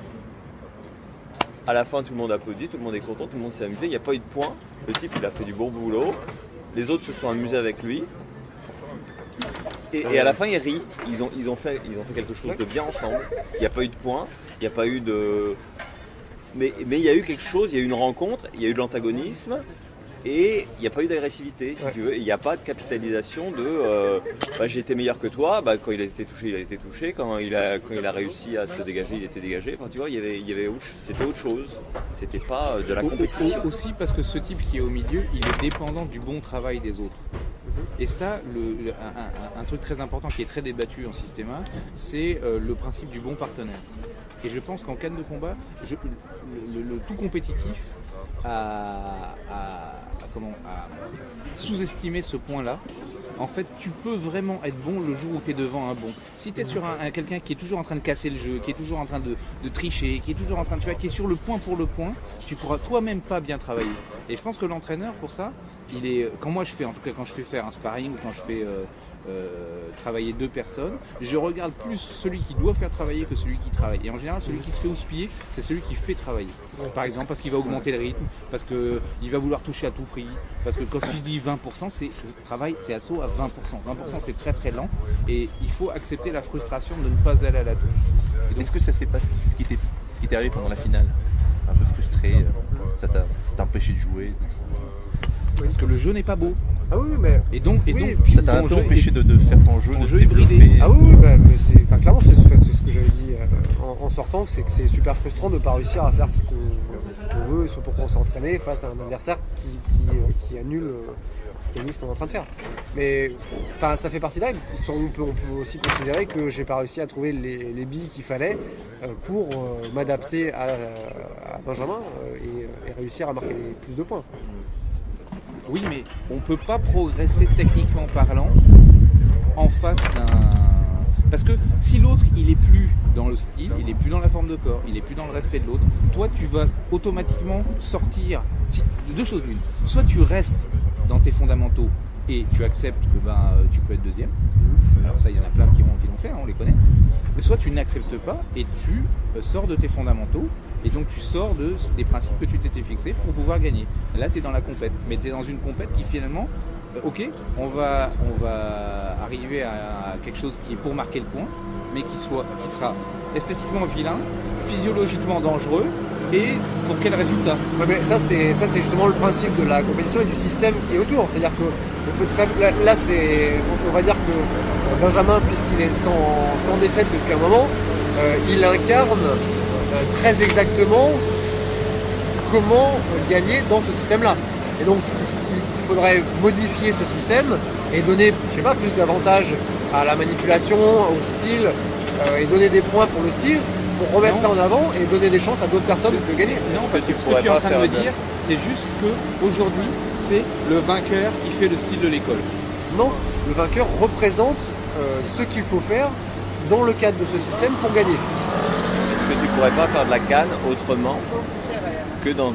À la fin tout le monde applaudit, tout le monde est content, tout le monde s'est amusé, il n'y a pas eu de point. Le type il a fait du bon boulot, les autres se sont amusés avec lui. Et à la fin ils rient, ils ont fait quelque chose de bien ensemble. Il n'y a pas eu de point, il n'y a pas eu de... Mais il y a eu quelque chose, il y a eu une rencontre, il y a eu de l'antagonisme et il n'y a pas eu d'agressivité, si Ouais. tu veux. Il n'y a pas de capitalisation de j'ai été meilleur que toi, quand il a été touché, il a été touché, quand il a réussi à se dégager, il était dégagé. Enfin, tu vois, c'était autre chose. C'était pas de la compétition. Aussi parce que ce type qui est au milieu, il est dépendant du bon travail des autres. Et ça, un truc très important qui est très débattu en systéma, c'est le principe du bon partenaire. Et je pense qu'en canne de combat, le tout compétitif a sous-estimé ce point-là. En fait, tu peux vraiment être bon le jour où tu es devant un bon. Si tu es sur quelqu'un qui est toujours en train de casser le jeu, qui est toujours en train de tricher, qui est toujours en train de qui est sur le point pour le point, tu pourras toi-même pas bien travailler. Et je pense que l'entraîneur, pour ça, quand je fais faire un sparring ou quand je fais travailler deux personnes, je regarde plus celui qui doit faire travailler que celui qui travaille. Et en général, celui qui se fait houspiller, c'est celui qui fait travailler. Par exemple, parce qu'il va augmenter le rythme, parce qu'il va vouloir toucher à tout prix, parce que quand je dis 20%, c'est assaut à 20%. 20% c'est très très lent et il faut accepter la frustration de ne pas aller à la touche. Et donc, Est-ce que ça s'est passé, ce qui t'est arrivé pendant la finale? Un peu frustré, ça t'a empêché de jouer? parce que le jeu n'est pas beau. Ah oui, mais Et donc, Oui, Ça t'a un ton peu jeu empêché est- de faire ton jeu, ton de jeu te est bridé. développer. ah oui, mais clairement c'est ce que j'avais dit en sortant, c'est que c'est super frustrant de ne pas réussir à faire ce qu'on veut et ce pourquoi on s'est entraîné face à un adversaire qui annule ce qu'on est en train de faire. Mais ça fait partie d'elle. On peut aussi considérer que j'ai pas réussi à trouver les billes qu'il fallait pour m'adapter à Benjamin et réussir à marquer plus de points. Oui, mais on ne peut pas progresser techniquement parlant en face d'un... Parce que si l'autre, il est plus dans le style, il est plus dans la forme de corps, il est plus dans le respect de l'autre, toi, tu vas automatiquement sortir de deux choses l'une. Soit tu restes dans tes fondamentaux et tu acceptes que tu peux être deuxième. Alors ça, il y en a plein qui l'ont fait, on les connaît. Mais soit tu n'acceptes pas et tu sors de tes fondamentaux et donc tu sors des principes que tu t'étais fixés pour pouvoir gagner. Là, tu es dans la compète, mais tu es dans une compète qui finalement, ok, on va arriver à quelque chose qui est pour marquer le point, mais qui sera esthétiquement vilain, physiologiquement dangereux, et pour quel résultat? Ouais, mais ça c'est justement le principe de la compétition et du système qui est autour. C'est-à-dire que là on va dire que Benjamin, puisqu'il est sans défaite depuis un moment, il incarne très exactement comment gagner dans ce système-là. Et donc il faudrait modifier ce système et donner, je sais pas, plus d'avantages à la manipulation, au style, et donner des points pour le style, pour remettre ça en avant et donner des chances à d'autres personnes de gagner. Non, Est-ce parce que que tu ce que pourrais tu es en pas train de faire me de- dire, c'est juste qu'aujourd'hui, c'est le vainqueur qui fait le style de l'école. Non, le vainqueur représente ce qu'il faut faire dans le cadre de ce système pour gagner. Est-ce que tu pourrais pas faire de la canne autrement que dans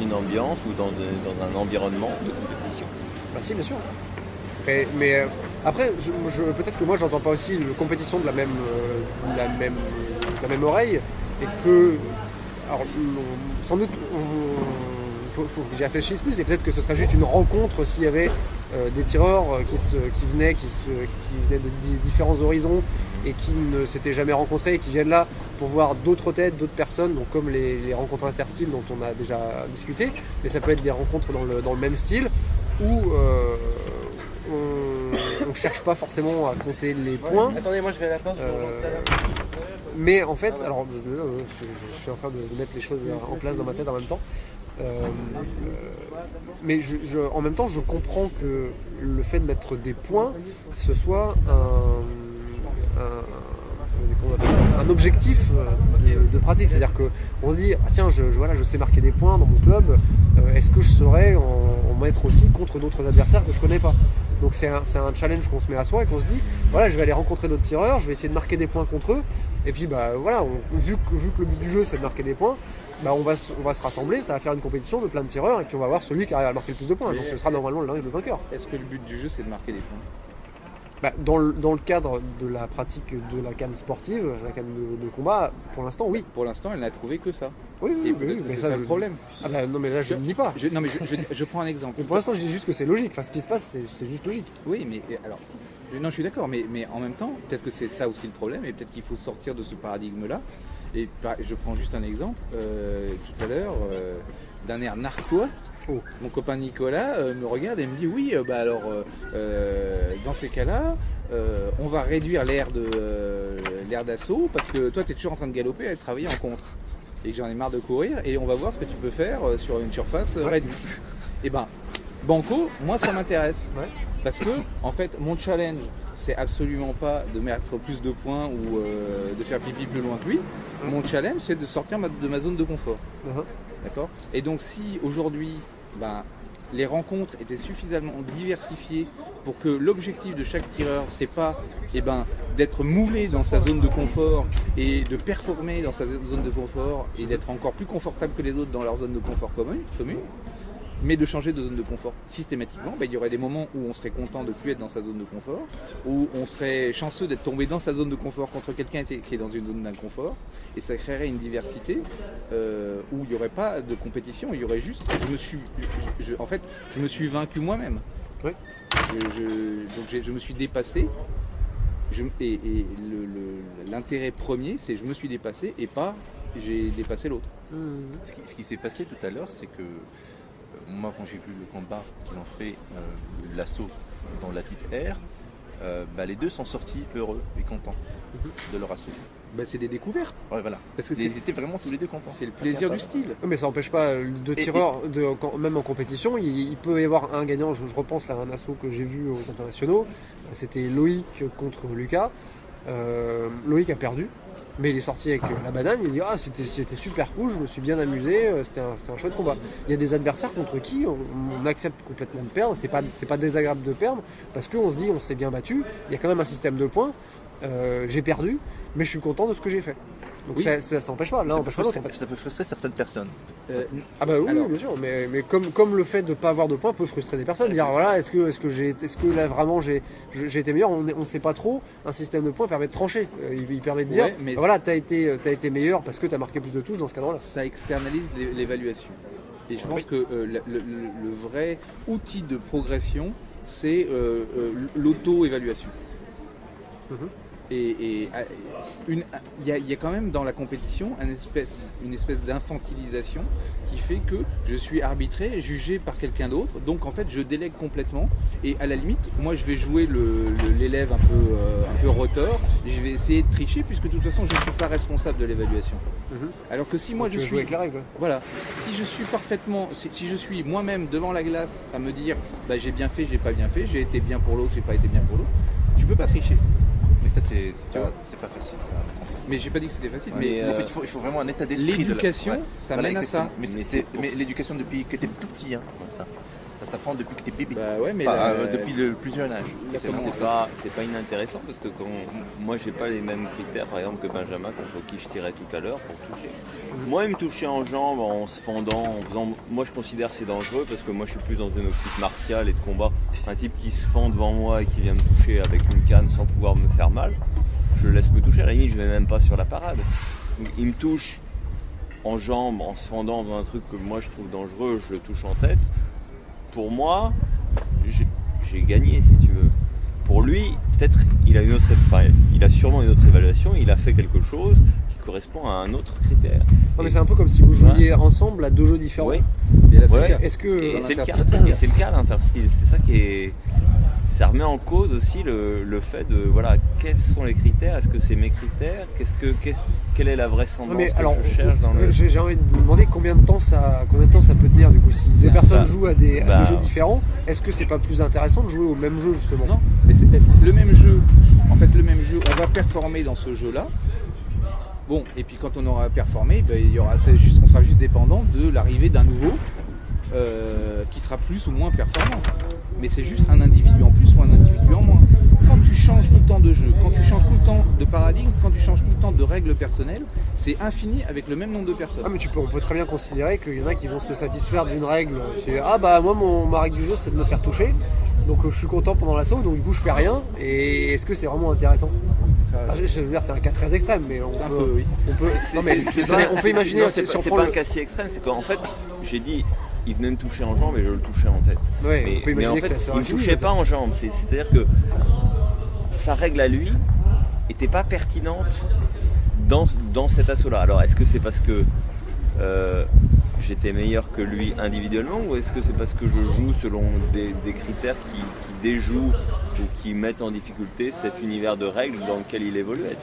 une ambiance ou dans un environnement de compétition? Bah si, bien sûr. Après, peut-être que moi j'entends pas aussi la compétition de la même oreille et que, alors, sans doute, faut que j'y réfléchisse plus et peut-être que ce serait juste une rencontre s'il y avait des tireurs qui venaient de différents horizons et qui ne s'étaient jamais rencontrés et qui viennent là pour voir d'autres têtes, d'autres personnes, donc comme les rencontres interstyles dont on a déjà discuté, mais ça peut être des rencontres dans le même style où on cherche pas forcément à compter les points. Attendez, moi je vais à la fin. Mais en fait, alors je suis en train de mettre les choses en place dans ma tête en même temps. Mais en même temps, je comprends que le fait de mettre des points, ce soit un objectif de pratique. C'est-à-dire qu'on se dit, ah, tiens, je sais marquer des points dans mon club, est-ce que je saurais en mettre aussi contre d'autres adversaires que je connais pas? Donc c'est un challenge qu'on se met à soi et qu'on se dit, voilà, je vais aller rencontrer d'autres tireurs, je vais essayer de marquer des points contre eux. Et puis bah voilà, vu que le but du jeu c'est de marquer des points, bah on va se rassembler, ça va faire une compétition de plein de tireurs et puis on va voir celui qui arrive à marquer le plus de points. Donc ce sera normalement le vainqueur. Est-ce que le but du jeu c'est de marquer des points? Bah, dans le cadre de la pratique de la canne sportive, la canne de combat, pour l'instant oui. Pour l'instant elle n'a trouvé que ça. Oui, Et peut-être que c'est ça le problème. Ah bah non mais là je ne dis pas. Je prends un exemple. Mais pour l'instant je dis juste que c'est logique, enfin ce qui se passe c'est juste logique. Oui, mais alors, non, je suis d'accord, mais en même temps, peut-être que c'est ça aussi le problème, et peut-être qu'il faut sortir de ce paradigme-là. Et je prends juste un exemple, tout à l'heure, d'un air narquois. Oh. Mon copain Nicolas me regarde et me dit oui, dans ces cas-là, on va réduire l'air d'assaut parce que toi tu es toujours en train de galoper et de travailler en contre. Et que j'en ai marre de courir et on va voir ce que tu peux faire sur une surface réduite. Et ben, banco, moi ça m'intéresse. Ouais. Parce que, en fait, mon challenge, c'est absolument pas de mettre plus de points ou de faire pipi plus loin que lui. Mon challenge, c'est de sortir de ma zone de confort. D'accord ? Et donc, si aujourd'hui, les rencontres étaient suffisamment diversifiées pour que l'objectif de chaque tireur, c'est pas d'être moulé dans sa zone de confort et de performer dans sa zone de confort et d'être encore plus confortable que les autres dans leur zone de confort commune, mais de changer de zone de confort systématiquement, il y aurait des moments où on serait content de ne plus être dans sa zone de confort, où on serait chanceux d'être tombé dans sa zone de confort contre quelqu'un qui est dans une zone d'inconfort, et ça créerait une diversité où il n'y aurait pas de compétition, il y aurait juste, je me suis vaincu moi-même. Oui. Donc je me suis dépassé, l'intérêt premier c'est je me suis dépassé et pas j'ai dépassé l'autre. Ce qui s'est passé tout à l'heure, c'est que moi, quand j'ai vu le combat qu'ils ont fait, l'assaut dans la petite air, les deux sont sortis heureux et contents de leur assaut. C'est des découvertes. Ouais, voilà. Parce que ils étaient vraiment tous les deux contents. C'est le plaisir du style. Mais ça n'empêche pas deux tireurs, même en compétition, il peut y avoir un gagnant. Je repense à un assaut que j'ai vu aux internationaux. C'était Loïc contre Lucas. Loïc a perdu. Mais il est sorti avec la banane, il dit c'était super cool, je me suis bien amusé, c'était un chouette combat. Il y a des adversaires contre qui on accepte complètement de perdre, c'est pas désagréable de perdre, parce qu'on se dit on s'est bien battu, il y a quand même un système de points, j'ai perdu, mais je suis content de ce que j'ai fait. Donc oui. ça n'empêche pas, l'un n'empêche pas l'autre. Ça peut frustrer certaines personnes. Oui, alors, bien sûr, mais comme le fait de ne pas avoir de points peut frustrer des personnes, dire voilà, est-ce que là vraiment j'ai été meilleur, on ne sait pas trop, un système de points permet de trancher, il permet de dire voilà, t'as été meilleur parce que t'as marqué plus de touches dans ce cadre-là. Ça externalise l'évaluation. Et je pense que le vrai outil de progression, c'est l'auto-évaluation. Et il y a quand même dans la compétition une espèce d'infantilisation qui fait que je suis arbitré, jugé par quelqu'un d'autre, donc en fait je délègue complètement et à la limite moi je vais jouer l'élève un peu retors et je vais essayer de tricher puisque de toute façon je ne suis pas responsable de l'évaluation. Alors que si moi je suis voilà, si je suis parfaitement, si je suis moi-même devant la glace à me dire j'ai bien fait, j'ai pas bien fait, j'ai été bien pour l'autre, j'ai pas été bien pour l'autre, tu peux pas tricher. Mais ça c'est pas facile ça. Mais j'ai pas dit que c'était facile. Mais en fait il faut vraiment un état d'esprit. L'éducation, ça mène à ça. Mais l'éducation depuis que t'es tout petit, ça. Ça s'apprend depuis que t'es bébé. Bah ouais, mais Enfin, là, depuis le plus jeune âge. C'est pas inintéressant parce que moi j'ai pas les mêmes critères par exemple que Benjamin contre qui je tirais tout à l'heure pour toucher. Moi il me touchait en jambe, en se fendant, moi je considère que c'est dangereux parce que moi je suis plus dans une optique martiale et de combat. Un type qui se fend devant moi et qui vient me toucher avec une canne sans pouvoir me faire mal, je le laisse me toucher, à la limite je vais même pas sur la parade. Il me touche en jambe, en se fendant dans un truc que moi je trouve dangereux, je le touche en tête. Pour moi, j'ai gagné si tu veux. Pour lui, peut-être il a sûrement une autre évaluation, il a fait quelque chose qui correspond à un autre critère. Non, mais c'est un peu comme si vous jouiez ensemble à deux jeux différents. Oui. Et là, Est-ce que Et c'est le cas à l'interstyle. C'est ça qui est. Ça remet en cause aussi le fait de quels sont les critères, est-ce que c'est mes critères, quelle est la vraisemblance je cherche dans le. J'ai envie de vous demander combien de temps ça peut tenir du coup. Si deux personnes jouent à des jeux différents, est-ce que c'est pas plus intéressant de jouer au même jeu justement? Non, mais c'est le même jeu. En fait, le même jeu, on va performer dans ce jeu-là. Bon, et puis quand on aura performé, on sera juste dépendant de l'arrivée d'un nouveau qui sera plus ou moins performant. Mais c'est juste un individu en plus ou un individu en moins. Quand tu changes tout le temps de jeu, quand tu changes tout le temps de paradigme, quand tu changes tout le temps de règles personnelles, c'est infini avec le même nombre de personnes. Ah mais on peut très bien considérer qu'il y en a qui vont se satisfaire d'une règle. C'est moi ma règle du jeu c'est de me faire toucher. Donc je suis content pendant l'assaut, donc du coup je fais rien. Et est-ce que c'est vraiment intéressant? Je veux dire c'est un cas très extrême, mais on peut imaginer. C'est pas un cas si extrême, c'est qu'en fait j'ai dit il venait me toucher en jambe et je le touchais en tête. Ouais, mais en fait il ne me touchait pas en jambe, c'est-à-dire que sa règle à lui n'était pas pertinente dans cet assaut-là. Alors est-ce que c'est parce que j'étais meilleur que lui individuellement ou est-ce que c'est parce que je joue selon des critères qui déjouent ou qui mettent en difficulté cet univers de règles dans lequel il évoluait.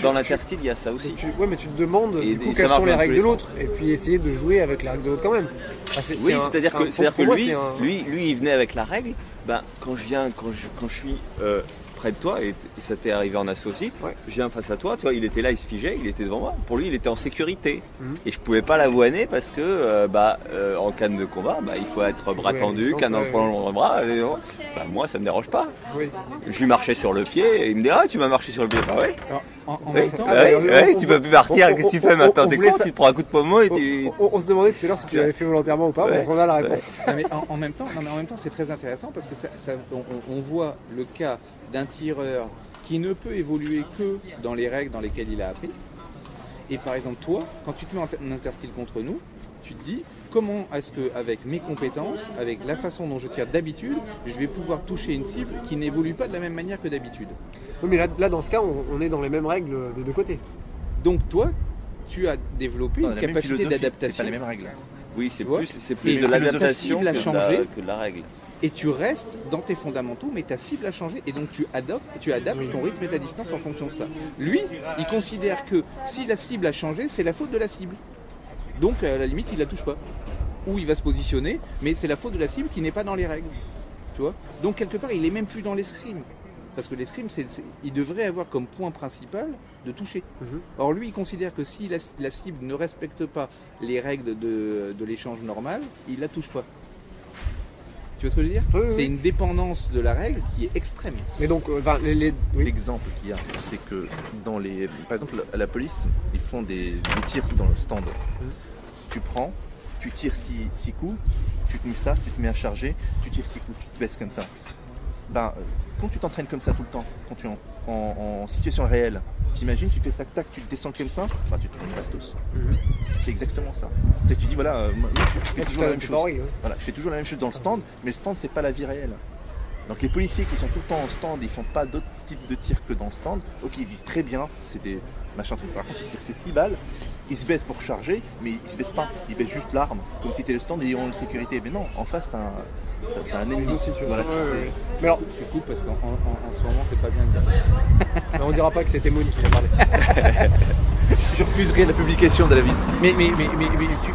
Dans l'interstyle, il y a ça aussi. Mais tu te demandes quelles sont les règles de l'autre et puis essayer de jouer avec les règles de l'autre quand même. C'est-à-dire que lui, il venait avec la règle. Quand je suis près de toi, et ça t'est arrivé en assaut aussi, je viens face à toi, il était là, il se figeait, il était devant moi. Pour lui, il était en sécurité. Et je pouvais pas l'avoiner parce que en canne de combat, il faut être bras tendu, canne dans le long bras. Moi, ça me dérange pas. Oui. Je lui marchais sur le pied et il me dit tu m'as marché sur le pied. Ouais. En même temps, tu peux plus partir. Qu'est-ce que tu fais maintenant? T'es con, tu te prends un coup de pommeau et tu. On se demandait tout à l'heure si tu l'avais fait volontairement ou pas. On a la réponse. Mais en même temps, c'est très intéressant parce que on voit le cas d'un tireur qui ne peut évoluer que dans les règles dans lesquelles il a appris. Et par exemple, toi, quand tu te mets en interstyle contre nous, tu te dis comment est-ce qu'avec mes compétences, avec la façon dont je tire d'habitude, je vais pouvoir toucher une cible qui n'évolue pas de la même manière que d'habitude. Oui, mais là dans ce cas, on est dans les mêmes règles des deux côtés. Donc toi, tu as développé une capacité d'adaptation. C'est pas les mêmes règles. Oui, c'est plus de l'adaptation que de la règle. Et tu restes dans tes fondamentaux, mais ta cible a changé. Et donc tu adaptes ton rythme et ta distance en fonction de ça. Lui, il considère que si la cible a changé, c'est la faute de la cible. Donc à la limite, il la touche pas. Ou il va se positionner, mais c'est la faute de la cible qui n'est pas dans les règles. Tu vois ? Donc quelque part, il est même plus dans l'escrime. Parce que l'escrime, il devrait avoir comme point principal de toucher. Or lui, il considère que si la cible ne respecte pas les règles de l'échange normal, il la touche pas. Tu vois ce que je veux dire ? Oui. C'est une dépendance de la règle qui est extrême. Mais donc, l'exemple qu'il y a, c'est que par exemple, à la police, ils font des tirs dans le stand. Tu prends, tu tires 6 coups, tu te mets ça, tu te mets à charger, tu tires 6 coups, tu te baisses comme ça. Quand tu t'entraînes comme ça tout le temps, quand tu es en situation réelle, t'imagines, tu fais tac-tac, tu te descends comme ça, tu te prends une bastos. C'est exactement ça. C'est que tu dis, moi je fais toujours la même chose. Voilà, je fais toujours la même chose dans le stand, mais le stand, c'est pas la vie réelle. Donc les policiers qui sont tout le temps en stand, ils font pas d'autres types de tirs que dans le stand. Ok, ils visent très bien, c'est des machins trucs. Par contre, ils tirent ces 6 balles, ils se baissent pour charger, mais ils se baissent pas. Ils baissent juste l'arme, comme si c'était le stand et ils ont une sécurité. Mais non, en face, t'as un ennemi. Voilà, mais alors, c'est cool parce qu'en ce moment, c'est pas bien de dire. Mais on dira pas que c'était Moon qui en parlait. Je refuserai la publication de la vidéo. Mais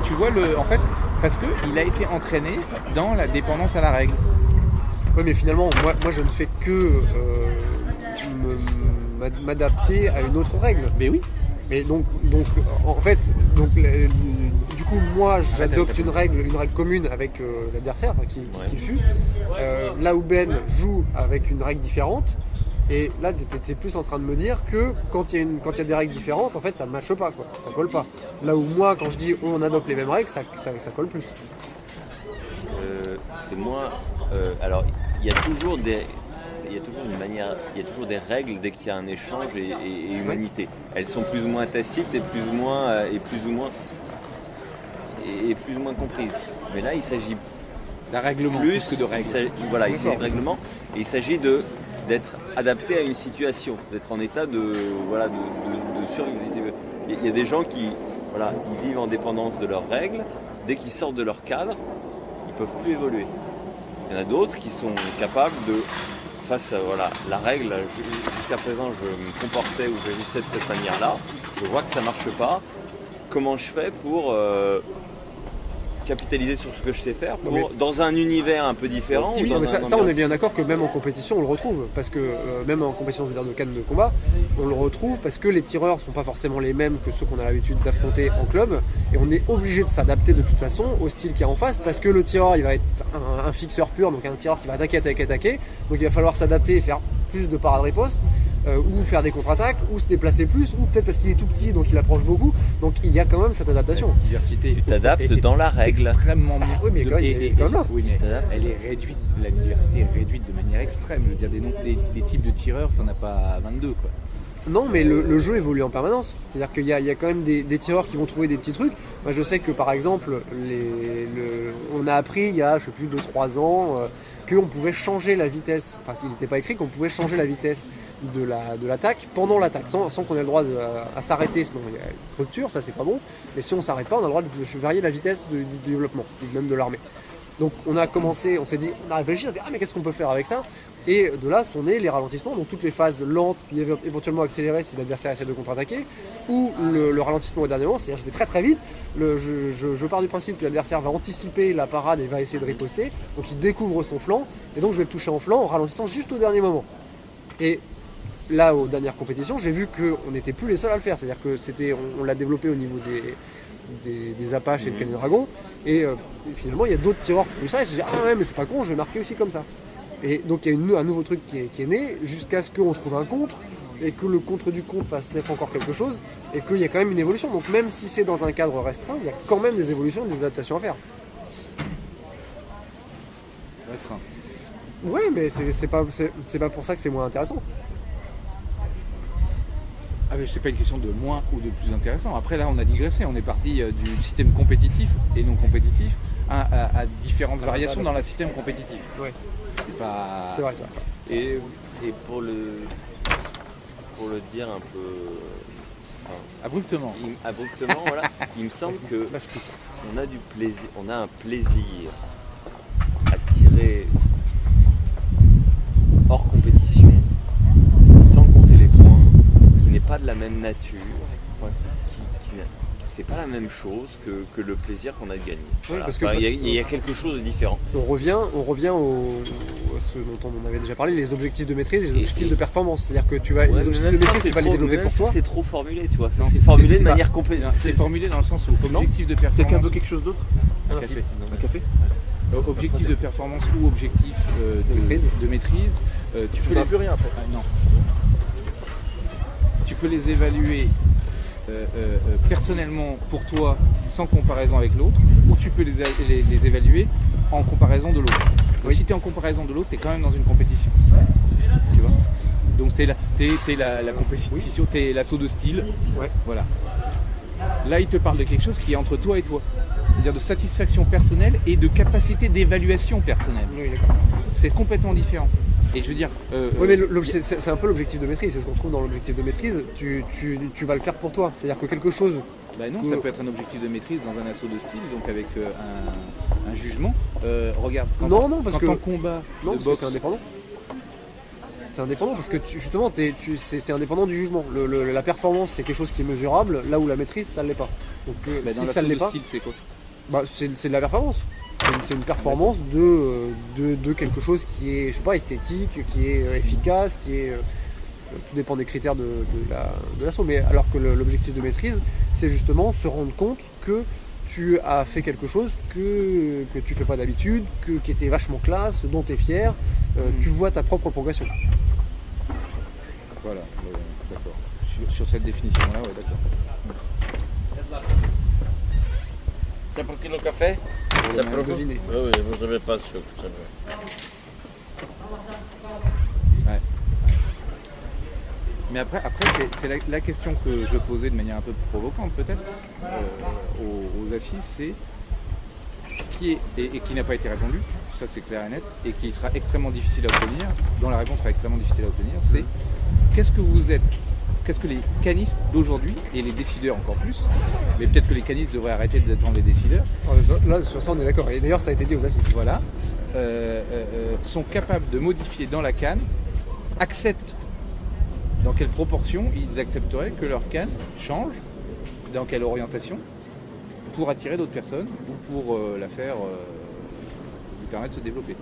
tu vois, en fait, parce qu'il a été entraîné dans la dépendance à la règle. Oui, mais finalement, moi je ne fais que m'adapter à une autre règle. Mais oui. Mais donc en fait, du coup, moi, j'adopte une règle commune avec l'adversaire, enfin, qui le fut. Là où Ben joue avec une règle différente. Et là, t'étais plus en train de me dire que quand il y a des règles différentes, en fait, ça ne matche pas, quoi. Ça colle pas. Là où moi, quand je dis on adopte les mêmes règles, ça colle plus. C'est moins. Alors, il y a toujours une manière, il y a toujours des règles dès qu'il y a un échange et humanité. Elles sont plus ou moins tacites et plus ou moins comprises. Mais là, il s'agit d'un règlement plus que de règles. Il s'agit de règlement et il s'agit d'être adapté à une situation, d'être en état de survivre. Il y a des gens qui ils vivent en dépendance de leurs règles. Dès qu'ils sortent de leur cadre, ils peuvent plus évoluer. Il y en a d'autres qui sont capables de, face à la règle, jusqu'à présent je me comportais ou j'agissais de cette manière-là, je vois que ça ne marche pas, comment je fais pour capitaliser sur ce que je sais faire dans un univers un peu différent. Ça, on est bien d'accord que même en compétition on le retrouve, parce que même en compétition de canne de combat, on le retrouve parce que les tireurs ne sont pas forcément les mêmes que ceux qu'on a l'habitude d'affronter en club, et on est obligé de s'adapter de toute façon au style qu'il y a en face, parce que le tireur il va être un fixeur pur, donc un tireur qui va attaquer, donc il va falloir s'adapter et faire plus de parade-riposte. Ou faire des contre-attaques, ou se déplacer plus, ou peut-être parce qu'il est tout petit donc il approche beaucoup, donc il y a quand même cette adaptation. La diversité, tu t'adaptes dans la règle. Extrêmement oui, mais quand même là. Oui, mais elle est réduite, la diversité est réduite de manière extrême. Je veux dire, des types de tireurs, t'en as pas 22 quoi. Non, mais le jeu évolue en permanence. C'est-à-dire qu'il y a quand même des tireurs qui vont trouver des petits trucs. Moi, je sais que par exemple, on a appris il y a, je sais plus, 2-3 ans, qu'on pouvait changer la vitesse. Enfin, il n'était pas écrit qu'on pouvait changer la vitesse de l'attaque pendant l'attaque, sans qu'on ait le droit à s'arrêter. Sinon, il y a une rupture, ça c'est pas bon. Mais si on s'arrête pas, on a le droit de varier la vitesse du développement, même de l'armée. Donc on a réfléchi, on a dit mais qu'est-ce qu'on peut faire avec ça? Et de là sont nés les ralentissements, donc toutes les phases lentes, puis éventuellement accélérées si l'adversaire essaie de contre-attaquer, ou le ralentissement au dernier moment, c'est-à-dire je vais très très vite, je pars du principe que l'adversaire va anticiper la parade et va essayer de riposter, donc il découvre son flanc, et donc je vais le toucher en flanc en ralentissant juste au dernier moment. Et là, aux dernières compétitions, j'ai vu qu'on n'était plus les seuls à le faire, c'est-à-dire que on l'a développé au niveau des Apaches et de Canyon Dragon, et finalement il y a d'autres tireurs qui ont vu ça et se disent ah ouais mais c'est pas con, je vais marquer aussi comme ça. Et donc il y a un nouveau truc qui est né jusqu'à ce qu'on trouve un contre et que le contre du contre fasse naître encore quelque chose et qu'il y a quand même une évolution. Donc même si c'est dans un cadre restreint, il y a quand même des évolutions, des adaptations à faire. Restreint. Oui, mais c'est pas pour ça que c'est moins intéressant. Ah mais c'est pas une question de moins ou de plus intéressant. Après là on a digressé, on est parti du système compétitif et non compétitif à différentes variations dans le système compétitif. Ouais. C'est vrai ça. Et pour le dire un peu abruptement, voilà, il me semble que on a un plaisir à tirer hors compétition sans compter les points qui n'est pas de la même nature, c'est pas la même chose que le plaisir qu'on a de gagner. Voilà. Parce il y a quelque chose de différent. On revient à ce dont on avait déjà parlé, les objectifs de maîtrise et les objectifs de performance. C'est-à-dire que les objectifs de maîtrise, tu vas les développer pour toi. C'est trop formulé, tu vois. C'est formulé de manière complète. C'est formulé dans le sens où objectif de performance. Quelqu'un veut quelque chose d'autre? Un café. Un café? Objectif de performance ou objectif de maîtrise. Tu peux plus rien après. Non. Tu peux les évaluer personnellement pour toi sans comparaison avec l'autre, ou tu peux les évaluer en comparaison de l'autre. Oui. Si tu es en comparaison de l'autre, tu es quand même dans une compétition. Tu vois? Donc tu es la compétition, tu es l'assaut de style. Ouais. Voilà. Là, il te parle de quelque chose qui est entre toi et toi. C'est-à-dire de satisfaction personnelle et de capacité d'évaluation personnelle. Oui, d'accord. C'est complètement différent. Et je veux dire... oui, mais c'est un peu l'objectif de maîtrise, c'est ce qu'on trouve dans l'objectif de maîtrise, tu vas le faire pour toi. C'est-à-dire que quelque chose... Ben non, ça peut être un objectif de maîtrise dans un assaut de style, donc avec un jugement. Regarde, quand en combat non, de parce boxe... que c'est indépendant. C'est indépendant parce que justement, c'est indépendant du jugement. La performance, c'est quelque chose qui est mesurable, là où la maîtrise, ça ne l'est pas. Donc dans si ça ne l'est pas... style, c'est quoi? C'est de la performance. C'est une performance de quelque chose qui est, je sais pas, esthétique, qui est efficace, qui est tout dépend des critères de l'assaut. Mais alors que l'objectif de maîtrise, c'est justement se rendre compte que tu as fait quelque chose que tu fais pas d'habitude, qui était vachement classe, dont tu es fier, tu vois ta propre progression. Voilà, d'accord. Sur cette définition-là, ouais, d'accord. C'est pour qui le café? C'est pour vous? Deviner. Oui, oui, vous n'avez pas de sucre, c'est vrai. Ouais. Mais après c'est la question que je posais de manière un peu provocante peut-être aux assises, c'est ce qui est et qui n'a pas été répondu, ça c'est clair et net, et qui sera extrêmement difficile à obtenir, dont la réponse sera extrêmement difficile à obtenir, c'est qu'est-ce que les canistes d'aujourd'hui, et les décideurs encore plus, mais peut-être que les canistes devraient arrêter d'attendre les décideurs, Là, sur ça, on est d'accord. Et d'ailleurs, ça a été dit aux assises. voilà, sont capables de modifier dans la canne, acceptent dans quelle proportion ils accepteraient que leur canne change, dans quelle orientation, pour attirer d'autres personnes ou pour la faire lui permettre de se développer.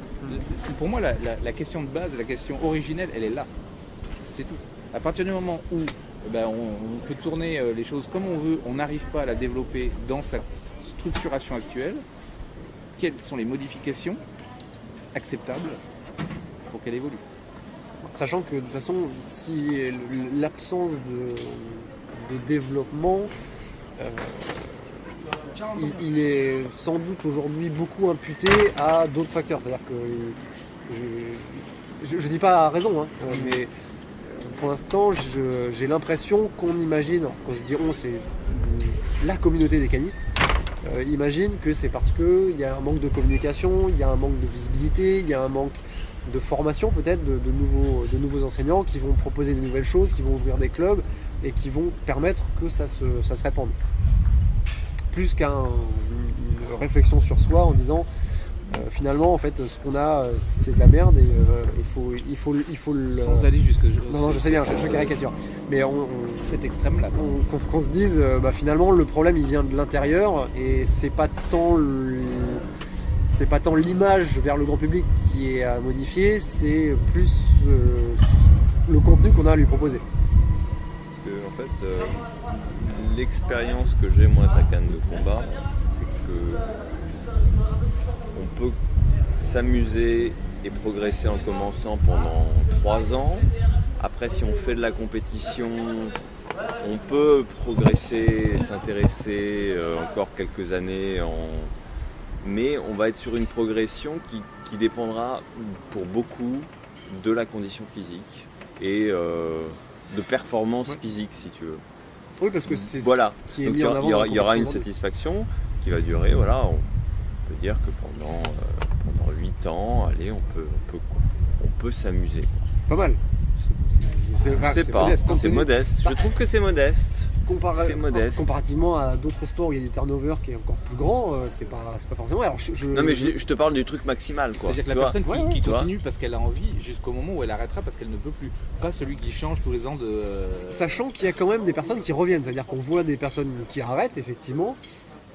Pour moi, la question de base, la question originelle, elle est là. C'est tout. À partir du moment où on peut tourner les choses comme on veut, on n'arrive pas à la développer dans sa structuration actuelle, quelles sont les modifications acceptables pour qu'elle évolue? Sachant que de toute façon, si l'absence de développement, il est sans doute aujourd'hui beaucoup imputé à d'autres facteurs. C'est-à-dire que je dis pas à raison, hein, mais pour l'instant, j'ai l'impression qu'on imagine, quand je dis on, c'est la communauté des canistes, imagine que c'est parce qu'il y a un manque de communication, il y a un manque de visibilité, il y a un manque de formation peut-être de nouveaux enseignants qui vont proposer de nouvelles choses, qui vont ouvrir des clubs et qui vont permettre que ça se répande. Plus qu'une réflexion sur soi en disant finalement en fait ce qu'on a c'est de la merde et il faut le... Sans aller jusque... Non, je sais bien, je caricature. Mais cet extrême-là. qu'on se dise finalement le problème il vient de l'intérieur et c'est pas tant l'image vers le grand public qui est à modifier, c'est plus le contenu qu'on a à lui proposer. Parce que en fait, l'expérience que j'ai moi de la canne de combat, c'est que on peut s'amuser et progresser en commençant pendant 3 ans. Après, si on fait de la compétition, on peut progresser, s'intéresser encore quelques années mais on va être sur une progression qui dépendra pour beaucoup de la condition physique et de performance physique, si tu veux. Oui, parce que c'est voilà. ce qui est Donc mis en avant. il y aura une satisfaction qui va durer, voilà, on peut dire que pendant 8 ans, allez, on peut s'amuser. C'est pas mal. C'est modeste. Je trouve que c'est modeste. C'est modeste. Comparativement à d'autres sports où il y a du turnover qui est encore plus grand, c'est pas forcément. Alors, non mais je te parle du truc maximal quoi. C'est-à-dire que la personne qui continue parce qu'elle a envie jusqu'au moment où elle arrêtera parce qu'elle ne peut plus. Pas celui qui change tous les ans de... Sachant qu'il y a quand même des personnes qui reviennent, c'est-à-dire qu'on voit des personnes qui arrêtent effectivement,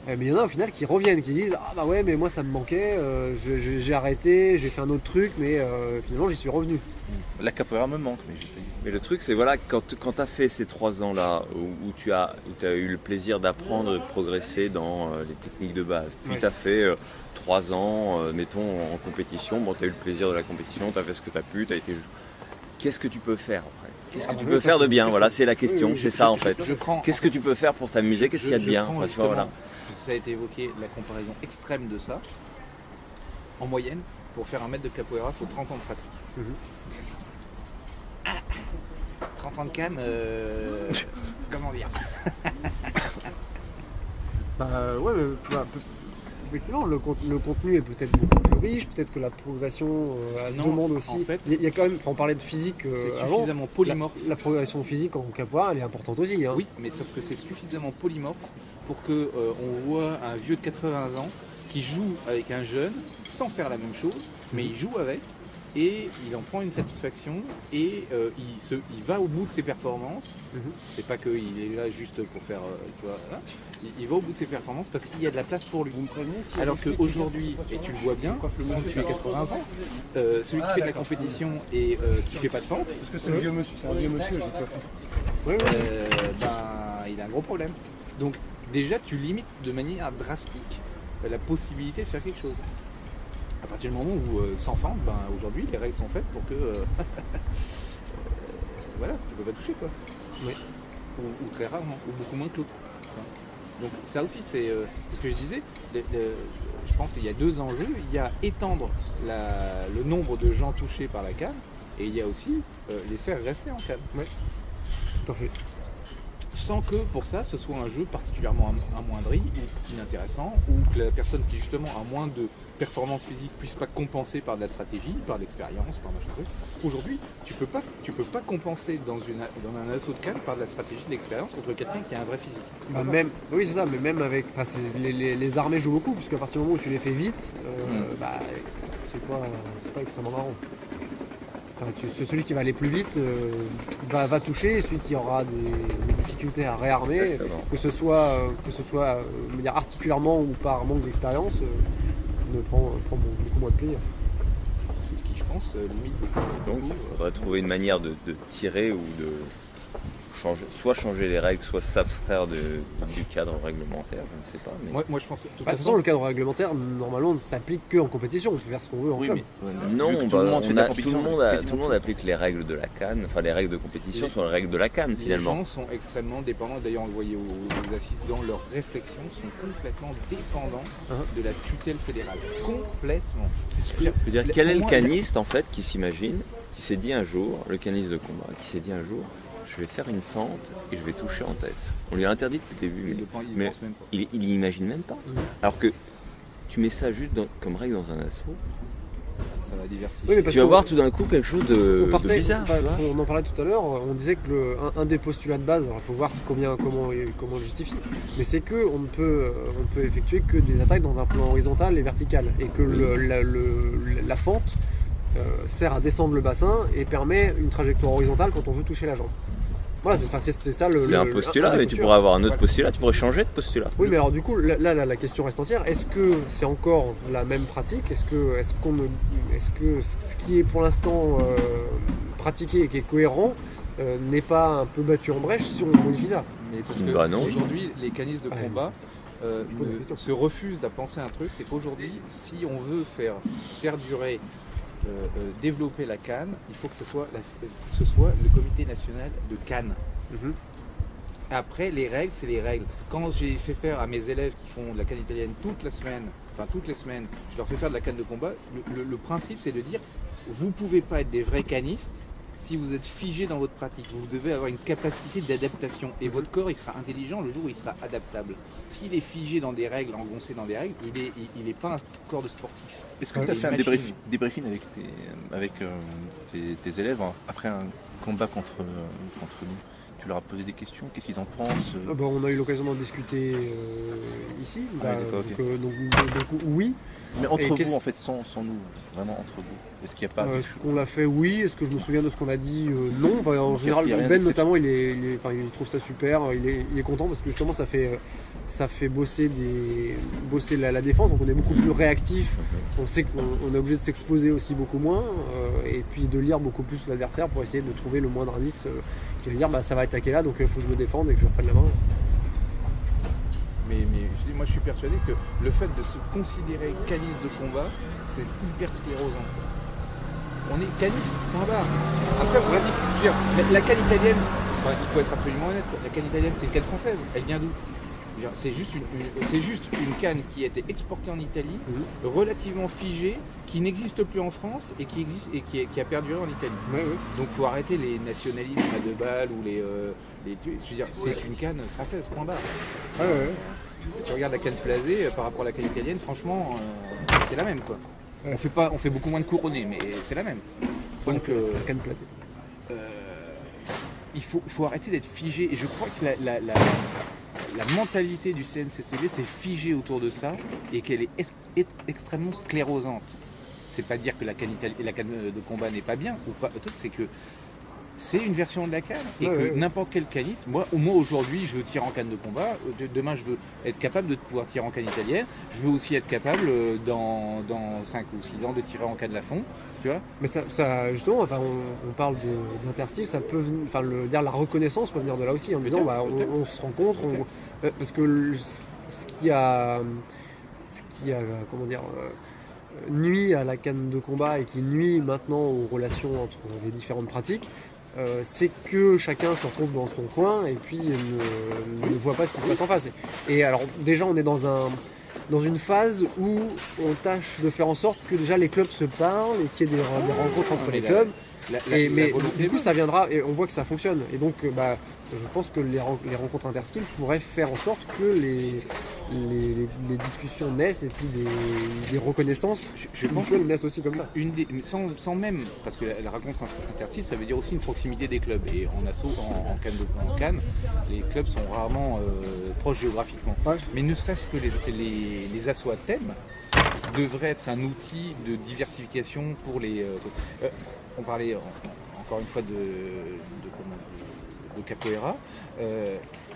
mais il y en a au final qui reviennent, qui disent ah bah ouais mais moi ça me manquait, j'ai arrêté, j'ai fait un autre truc mais finalement j'y suis revenu. La capoeira me manque mais le truc c'est voilà quand tu as fait ces 3 ans là où tu as eu le plaisir d'apprendre et de progresser dans les techniques de base, puis tu as fait 3 ans mettons en compétition, bon tu as eu le plaisir de la compétition, tu as fait ce que tu as pu, tu as été... Qu'est-ce que tu peux faire après? Qu'est-ce que tu peux faire de bien? Voilà, c'est la question, c'est ça en fait. Qu'est-ce que tu peux faire pour t'amuser? Qu'est-ce qu'il y a de bien? Enfin, tu vois, voilà. Ça a été évoqué, la comparaison extrême de ça. En moyenne, pour faire un mètre de capoeira, il faut 30 ans de pratique. 30 ans de canne, comment dire? Ouais, mais effectivement, le contenu est peut-être beaucoup plus riche, peut-être que la progression demande aussi. En fait, il y a quand même, on parlait de physique c'est avant. Suffisamment polymorphe. La progression physique en capoeira, elle est importante aussi. Hein. Oui, mais sauf que c'est suffisamment polymorphe pour que on voit un vieux de 80 ans qui joue avec un jeune sans faire la même chose, mais il joue avec et il en prend une satisfaction et il va au bout de ses performances. C'est pas qu'il est là juste pour faire, tu vois, voilà. Il va au bout de ses performances parce qu'il y a de la place pour lui. Alors qu'aujourd'hui, et tu le vois bien, celui qui fait 80 ans, celui qui fait de la compétition et qui fait pas de fente, Parce que c'est un vieux monsieur, je peux il a un gros problème. Donc déjà, tu limites de manière drastique la possibilité de faire quelque chose. À partir du moment où sans fente, aujourd'hui les règles sont faites pour que voilà, tu peux pas toucher quoi. Oui. Ou très rarement, ou beaucoup moins que l'autre. Donc ça aussi c'est ce que je disais. Je pense qu'il y a deux enjeux. Il y a étendre le nombre de gens touchés par la canne et il y a aussi les faire rester en canne. Oui, tout à fait. Sans que pour ça ce soit un jeu particulièrement amoindri ou inintéressant, ou que la personne qui justement a moins de performance physique puisse pas compenser par de la stratégie, par de l'expérience, par machin truc. Aujourd'hui, tu peux pas compenser dans un assaut de canne par de la stratégie, de l'expérience contre quelqu'un qui a un vrai physique. Oui, c'est ça, mais même avec. Les armées jouent beaucoup, puisqu'à partir du moment où tu les fais vite, c'est pas extrêmement marrant. Celui qui va aller plus vite va toucher, et celui qui aura des difficultés à réarmer, que ce soit articulairement ou par manque d'expérience, ne prend beaucoup moins de plaisir. C'est ce qui, je pense, limite beaucoup. Donc, il faudrait trouver une manière de tirer ou de changer les règles, soit s'abstraire du cadre réglementaire, je ne sais pas. Mais... Moi, je pense que de toute façon, le cadre réglementaire, normalement, ne s'applique qu'en compétition. On peut faire ce qu'on veut en club. Non, tout le monde applique les règles de la CAN, enfin les règles de compétition sont les règles de la CAN finalement. Les gens sont extrêmement dépendants, d'ailleurs on le voyait aux assises, dans leurs réflexions, sont complètement dépendants de la tutelle fédérale. Complètement. Quel est le caniste en fait qui s'imagine, qui s'est dit un jour, le caniste de combat, qui s'est dit un jour, je vais faire une fente et je vais toucher en tête. On lui a interdit depuis le début, mais il n'imagine même pas. Alors que tu mets ça juste comme règle dans un assaut, ça va diversifier. Oui, tu vas voir tout d'un coup quelque chose de bizarre. On en parlait tout à l'heure, on disait que un des postulats de base, il faut voir comment on le justifie, mais c'est qu'on ne peut effectuer que des attaques dans un plan horizontal et vertical, et que la fente sert à descendre le bassin et permet une trajectoire horizontale quand on veut toucher la jambe. Voilà, c'est ça c'est un postulat, mais tu pourrais avoir un autre postulat, tu pourrais changer de postulat. Oui, mais alors du coup, là la question reste entière. Est-ce que c'est encore la même pratique ? Est-ce que ce qui est pour l'instant pratiqué et qui est cohérent n'est pas un peu battu en brèche si on modifie ça ? Mais parce que aujourd'hui, les canistes de combat se refusent à penser un truc, c'est qu'aujourd'hui, si on veut faire perdurer développer la CAN, il faut que ce soit le comité national de CAN. Après, les règles, c'est les règles. Quand j'ai fait faire à mes élèves qui font de la CAN italienne toutes les semaines, je leur fais faire de la CAN de combat, le principe c'est de dire, vous ne pouvez pas être des vrais canistes si vous êtes figé dans votre pratique. Vous devez avoir une capacité d'adaptation et votre corps il sera intelligent le jour où il sera adaptable. S'il est figé dans des règles, engoncé dans des règles, il n'est pas un corps de sportif. Est-ce que tu as fait un débriefing avec tes élèves après un combat contre nous ? Tu leur as posé des questions, qu'est-ce qu'ils en pensent ? On a eu l'occasion d'en discuter ici, donc oui. Mais entre vous, en fait, sans nous, vraiment entre vous, est-ce qu'il n'y a pas... Est-ce qu'on l'a fait ? Oui. Est-ce que je me souviens de ce qu'on a dit ? Non. Enfin, en général, Ben notamment, il trouve ça super, il est content parce que justement ça fait bosser la défense, donc on est beaucoup plus réactif, on sait qu'on est obligé de s'exposer aussi beaucoup moins, et puis de lire beaucoup plus l'adversaire pour essayer de trouver le moindre indice qui va dire ça va attaquer là, donc il faut que je me défende et que je reprenne la main. Mais moi je suis persuadé que le fait de se considérer caniste de combat, c'est hyper sclérosant. On est caniste, point barre. Après, on va dire, je veux dire, la canne italienne, il faut être absolument honnête, la canne italienne c'est une canne française, elle vient d'où ? C'est juste une canne qui a été exportée en Italie, relativement figée, qui n'existe plus en France et qui a perduré en Italie. Donc il faut arrêter les nationalismes à deux balles ou les je veux dire, c'est une canne française, point barre. Tu regardes la canne Plasé par rapport à la canne italienne, franchement, c'est la même quoi. On fait beaucoup moins de couronnés, mais c'est la même. Donc la canne Plasé. Il faut arrêter d'être figé, et je crois que la mentalité du CNCCB s'est figée autour de ça et qu'elle est extrêmement sclérosante. c'est pas dire que la canne de combat n'est pas bien, ou pas, le truc c'est que c'est une version de la canne, et que n'importe quel caniste, moi aujourd'hui je veux tirer en canne de combat, demain je veux être capable de pouvoir tirer en canne italienne, je veux aussi être capable dans 5 ou 6 ans de tirer en canne Lafond, tu vois. Mais ça justement, enfin, on parle d'interstyle, ça peut dire la reconnaissance peut venir de là aussi, en disant on se rencontre, parce que ce qui a comment dire, nuit à la canne de combat et qui nuit maintenant aux relations entre les différentes pratiques, c'est que chacun se retrouve dans son coin et puis ne voit pas ce qui se passe en face. Et alors déjà on est dans une phase où on tâche de faire en sorte que déjà les clubs se parlent et qu'il y ait des rencontres entre les clubs. Mais du coup ça viendra et on voit que ça fonctionne. Et donc je pense que les rencontres interstyles pourraient faire en sorte que les discussions naissent et puis des reconnaissances je pense que naissent aussi comme ça. Sans même, parce que la rencontre interstyle ça veut dire aussi une proximité des clubs. Et en asso, en Cannes, les clubs sont rarement proches géographiquement. Ouais. Mais ne serait-ce que les assos à thème devraient être un outil de diversification pour les... on parlait encore une fois de capoeira.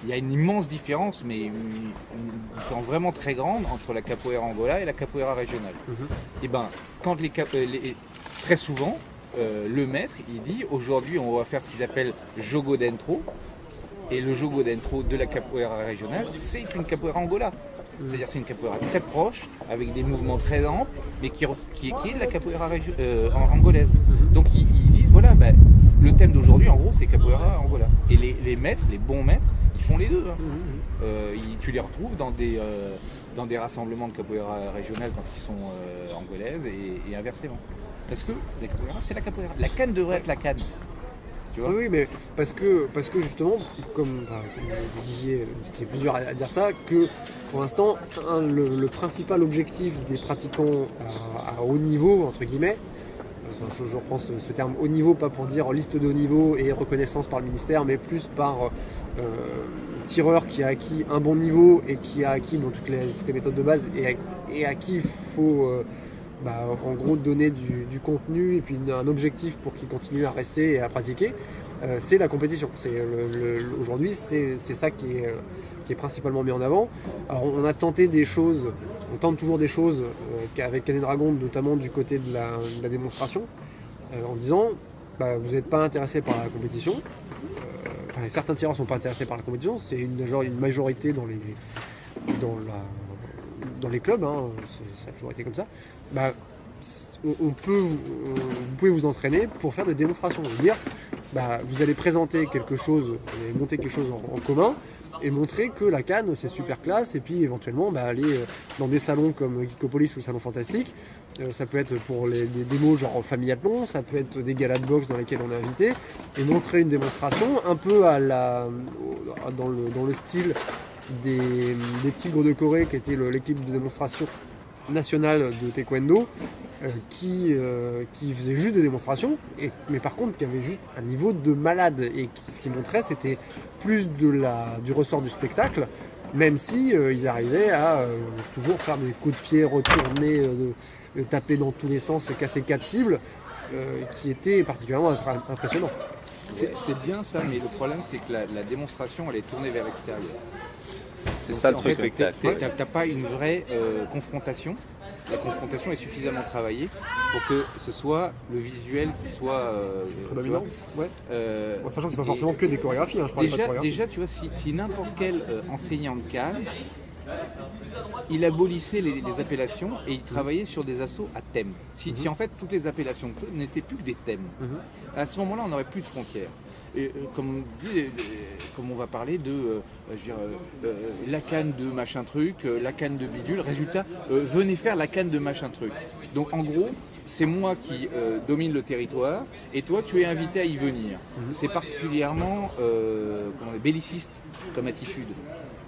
Il y a une immense différence, mais une différence vraiment très grande entre la capoeira Angola et la capoeira régionale. Et quand très souvent, le maître, il dit aujourd'hui on va faire ce qu'ils appellent jogo dentro, et le jogo dentro de la capoeira régionale, c'est une capoeira Angola. C'est-à-dire c'est une capoeira très proche, avec des mouvements très amples, mais qui est de la capoeira angolaise. Donc ils disent voilà, le thème d'aujourd'hui en gros c'est capoeira Angola. Et les maîtres, les bons maîtres, ils font les deux. Tu les retrouves dans des rassemblements de capoeira régionale quand ils sont angolaises et inversement. Parce que la capoeira c'est la capoeira. La canne devrait être la canne. Oui, mais parce que justement, comme vous disiez, il y a plusieurs à dire ça, que pour l'instant, le principal objectif des pratiquants à haut niveau, entre guillemets, je reprends ce terme haut niveau, pas pour dire liste de haut niveau et reconnaissance par le ministère, mais plus par tireur qui a acquis un bon niveau et qui a acquis dans toutes les méthodes de base et à qui il faut... en gros donner du contenu et puis un objectif pour qu'ils continuent à rester et à pratiquer, c'est la compétition. Aujourd'hui c'est ça qui est principalement mis en avant. Alors on a tenté des choses, on tente toujours des choses avec Canet Dragon, notamment du côté de la démonstration, en disant vous n'êtes pas intéressé par la compétition, certains tireurs ne sont pas intéressés par la compétition, c'est une majorité dans les clubs, ça a toujours été comme ça. Vous pouvez vous entraîner pour faire des démonstrations, dire vous allez présenter quelque chose, vous allez monter quelque chose en commun et montrer que la canne c'est super classe, et puis éventuellement aller dans des salons comme Geekopolis ou Salon Fantastique. Ça peut être pour des démos genre Famillathlon, ça peut être des galas de boxe dans lesquels on est invité, et montrer une démonstration un peu dans le style des Tigres de Corée, qui était l'équipe de démonstration nationale de taekwondo, qui faisait juste des démonstrations, mais par contre qui avait juste un niveau de malade, et ce qui montrait c'était plus du ressort du spectacle, même si ils arrivaient à toujours faire des coups de pied retournés, taper dans tous les sens, casser 4 cibles, qui étaient particulièrement impressionnants. C'est bien ça, mais le problème c'est que la démonstration elle est tournée vers l'extérieur. C'est ça le truc. T'as pas une vraie confrontation. La confrontation est suffisamment travaillée pour que ce soit le visuel qui soit prédominant. Sachant que c'est pas forcément que des chorégraphies. Je parle pas de chorégraphie. Déjà, tu vois, si n'importe quel enseignant de canne, il abolissait les appellations et il travaillait sur des assos à thème. Si en fait toutes les appellations n'étaient plus que des thèmes, à ce moment-là, on n'aurait plus de frontières. Et, comme on va parler de la canne de machin truc, la canne de bidule, résultat, venez faire la canne de machin truc. Donc en gros, c'est moi qui domine le territoire et toi tu es invité à y venir. C'est particulièrement belliciste comme attitude.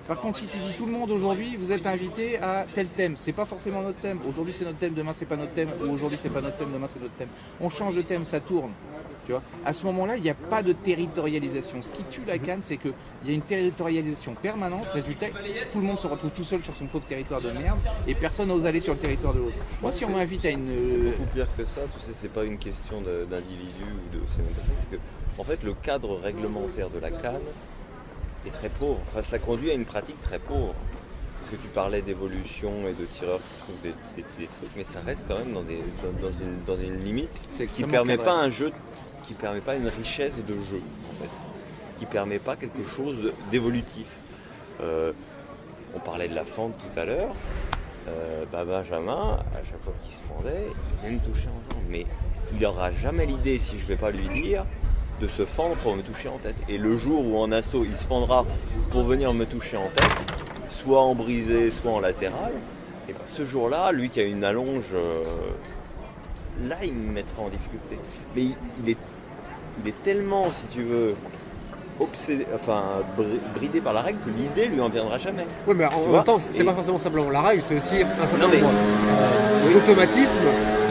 Par contre, si tu dis tout le monde aujourd'hui, vous êtes invité à tel thème, c'est pas forcément notre thème. Aujourd'hui c'est notre thème, demain c'est pas notre thème, ou aujourd'hui c'est pas notre thème, demain c'est notre thème. On change de thème, ça tourne. Tu vois, à ce moment-là, il n'y a pas de territorialisation. Ce qui tue la canne, c'est qu'il y a une territorialisation permanente. Résultat, tout le monde se retrouve tout seul sur son pauvre territoire de merde et personne n'ose aller sur le territoire de l'autre. Moi, si on m'invite à une... C'est beaucoup pire que ça, tu sais, c'est pas une question d'individu ou de... C'est même pas ça, c'est que, en fait, le cadre réglementaire de la canne est très pauvre. Enfin, ça conduit à une pratique très pauvre. Parce que tu parlais d'évolution et de tireurs qui trouvent des trucs, mais ça reste quand même dans une limite qui ne permet pas un jeu, qui permet pas une richesse de jeu, en fait, qui permet pas quelque chose d'évolutif. On parlait de la fente tout à l'heure. Benjamin, à chaque fois qu'il se fendait, il me touchait en jambe, mais il n'aura jamais l'idée, si je ne vais pas lui dire, de se fendre pour me toucher en tête. Et le jour où en assaut il se fendra pour venir me toucher en tête, soit en brisé, soit en latéral, et ben ce jour-là, lui qui a une allonge, là il me mettra en difficulté. Mais il est tellement, si tu veux, obsédé, bridé par la règle que l'idée lui en viendra jamais. Oui, mais en même temps, c'est pas forcément simplement la règle, c'est aussi un certain nombre d'automatismes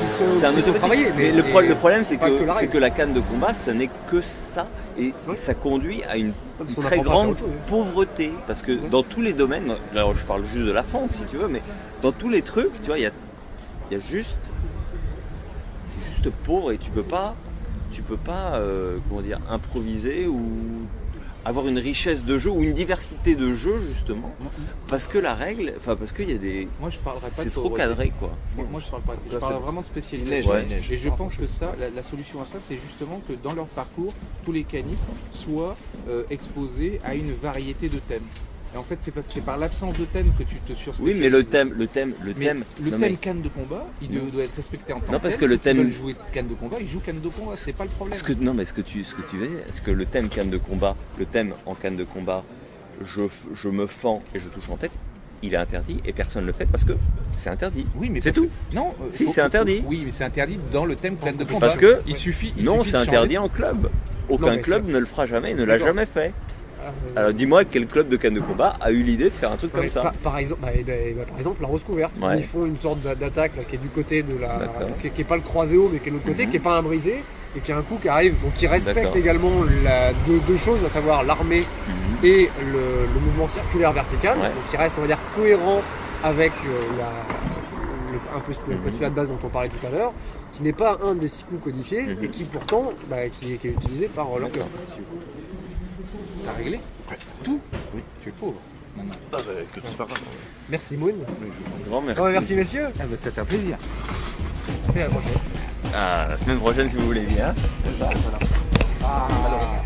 qui sont travaillés. Mais le problème, c'est que la canne de combat, ça n'est que ça. Et ça conduit à une très grande pauvreté. Parce que dans tous les domaines, là je parle juste de la fente si tu veux, mais dans tous les trucs, tu vois, il y a juste... C'est juste pauvre et tu peux pas comment dire, improviser ou avoir une richesse de jeu ou une diversité de jeux justement parce que la règle, parce qu'il y a des... Moi je parlerai pas c'est trop cadré quoi. Moi je parle pas, je parle vraiment de spécialisation. Et je pense que ça, la solution à ça, c'est justement que dans leur parcours, tous les canistes soient exposés à une variété de thèmes. Et en fait, c'est par l'absence de thème que tu te surspécialises. Oui, mais le thème canne de combat, il doit être respecté en tant que tel. Non, parce que le thème jouer canne de combat, il joue canne de combat, c'est pas le problème. Est-ce que le thème canne de combat, le thème en canne de combat, je me fends et je touche en tête, il est interdit et personne ne le fait parce que c'est interdit. Oui, mais c'est tout. Non, c'est interdit. Oui, mais c'est interdit dans le thème canne de combat. Parce que il suffit. Non, c'est interdit en club. Aucun club ne le fera jamais, ne l'a jamais fait. Alors dis-moi quel club de canne de combat a eu l'idée de faire un truc comme ça. Par exemple, la rose couverte. Ils font une sorte d'attaque là, qui est du côté de la, qui est pas le croisé haut, mais qui est de l'autre côté, qui est pas un brisé, et qui a un coup qui arrive, donc qui respecte également deux choses, à savoir l'armée et le mouvement circulaire vertical, donc qui reste, on va dire, cohérent avec un peu le postulat de base dont on parlait tout à l'heure, qui n'est pas un des 6 coups codifiés et qui pourtant qui est utilisé par l'emploi. T'as réglé tout? Oui, tu es pauvre. C'est pas grave. Merci Moon. Merci. Merci messieurs. C'était un plaisir. Et à la prochaine. La semaine prochaine si vous voulez bien. Alors.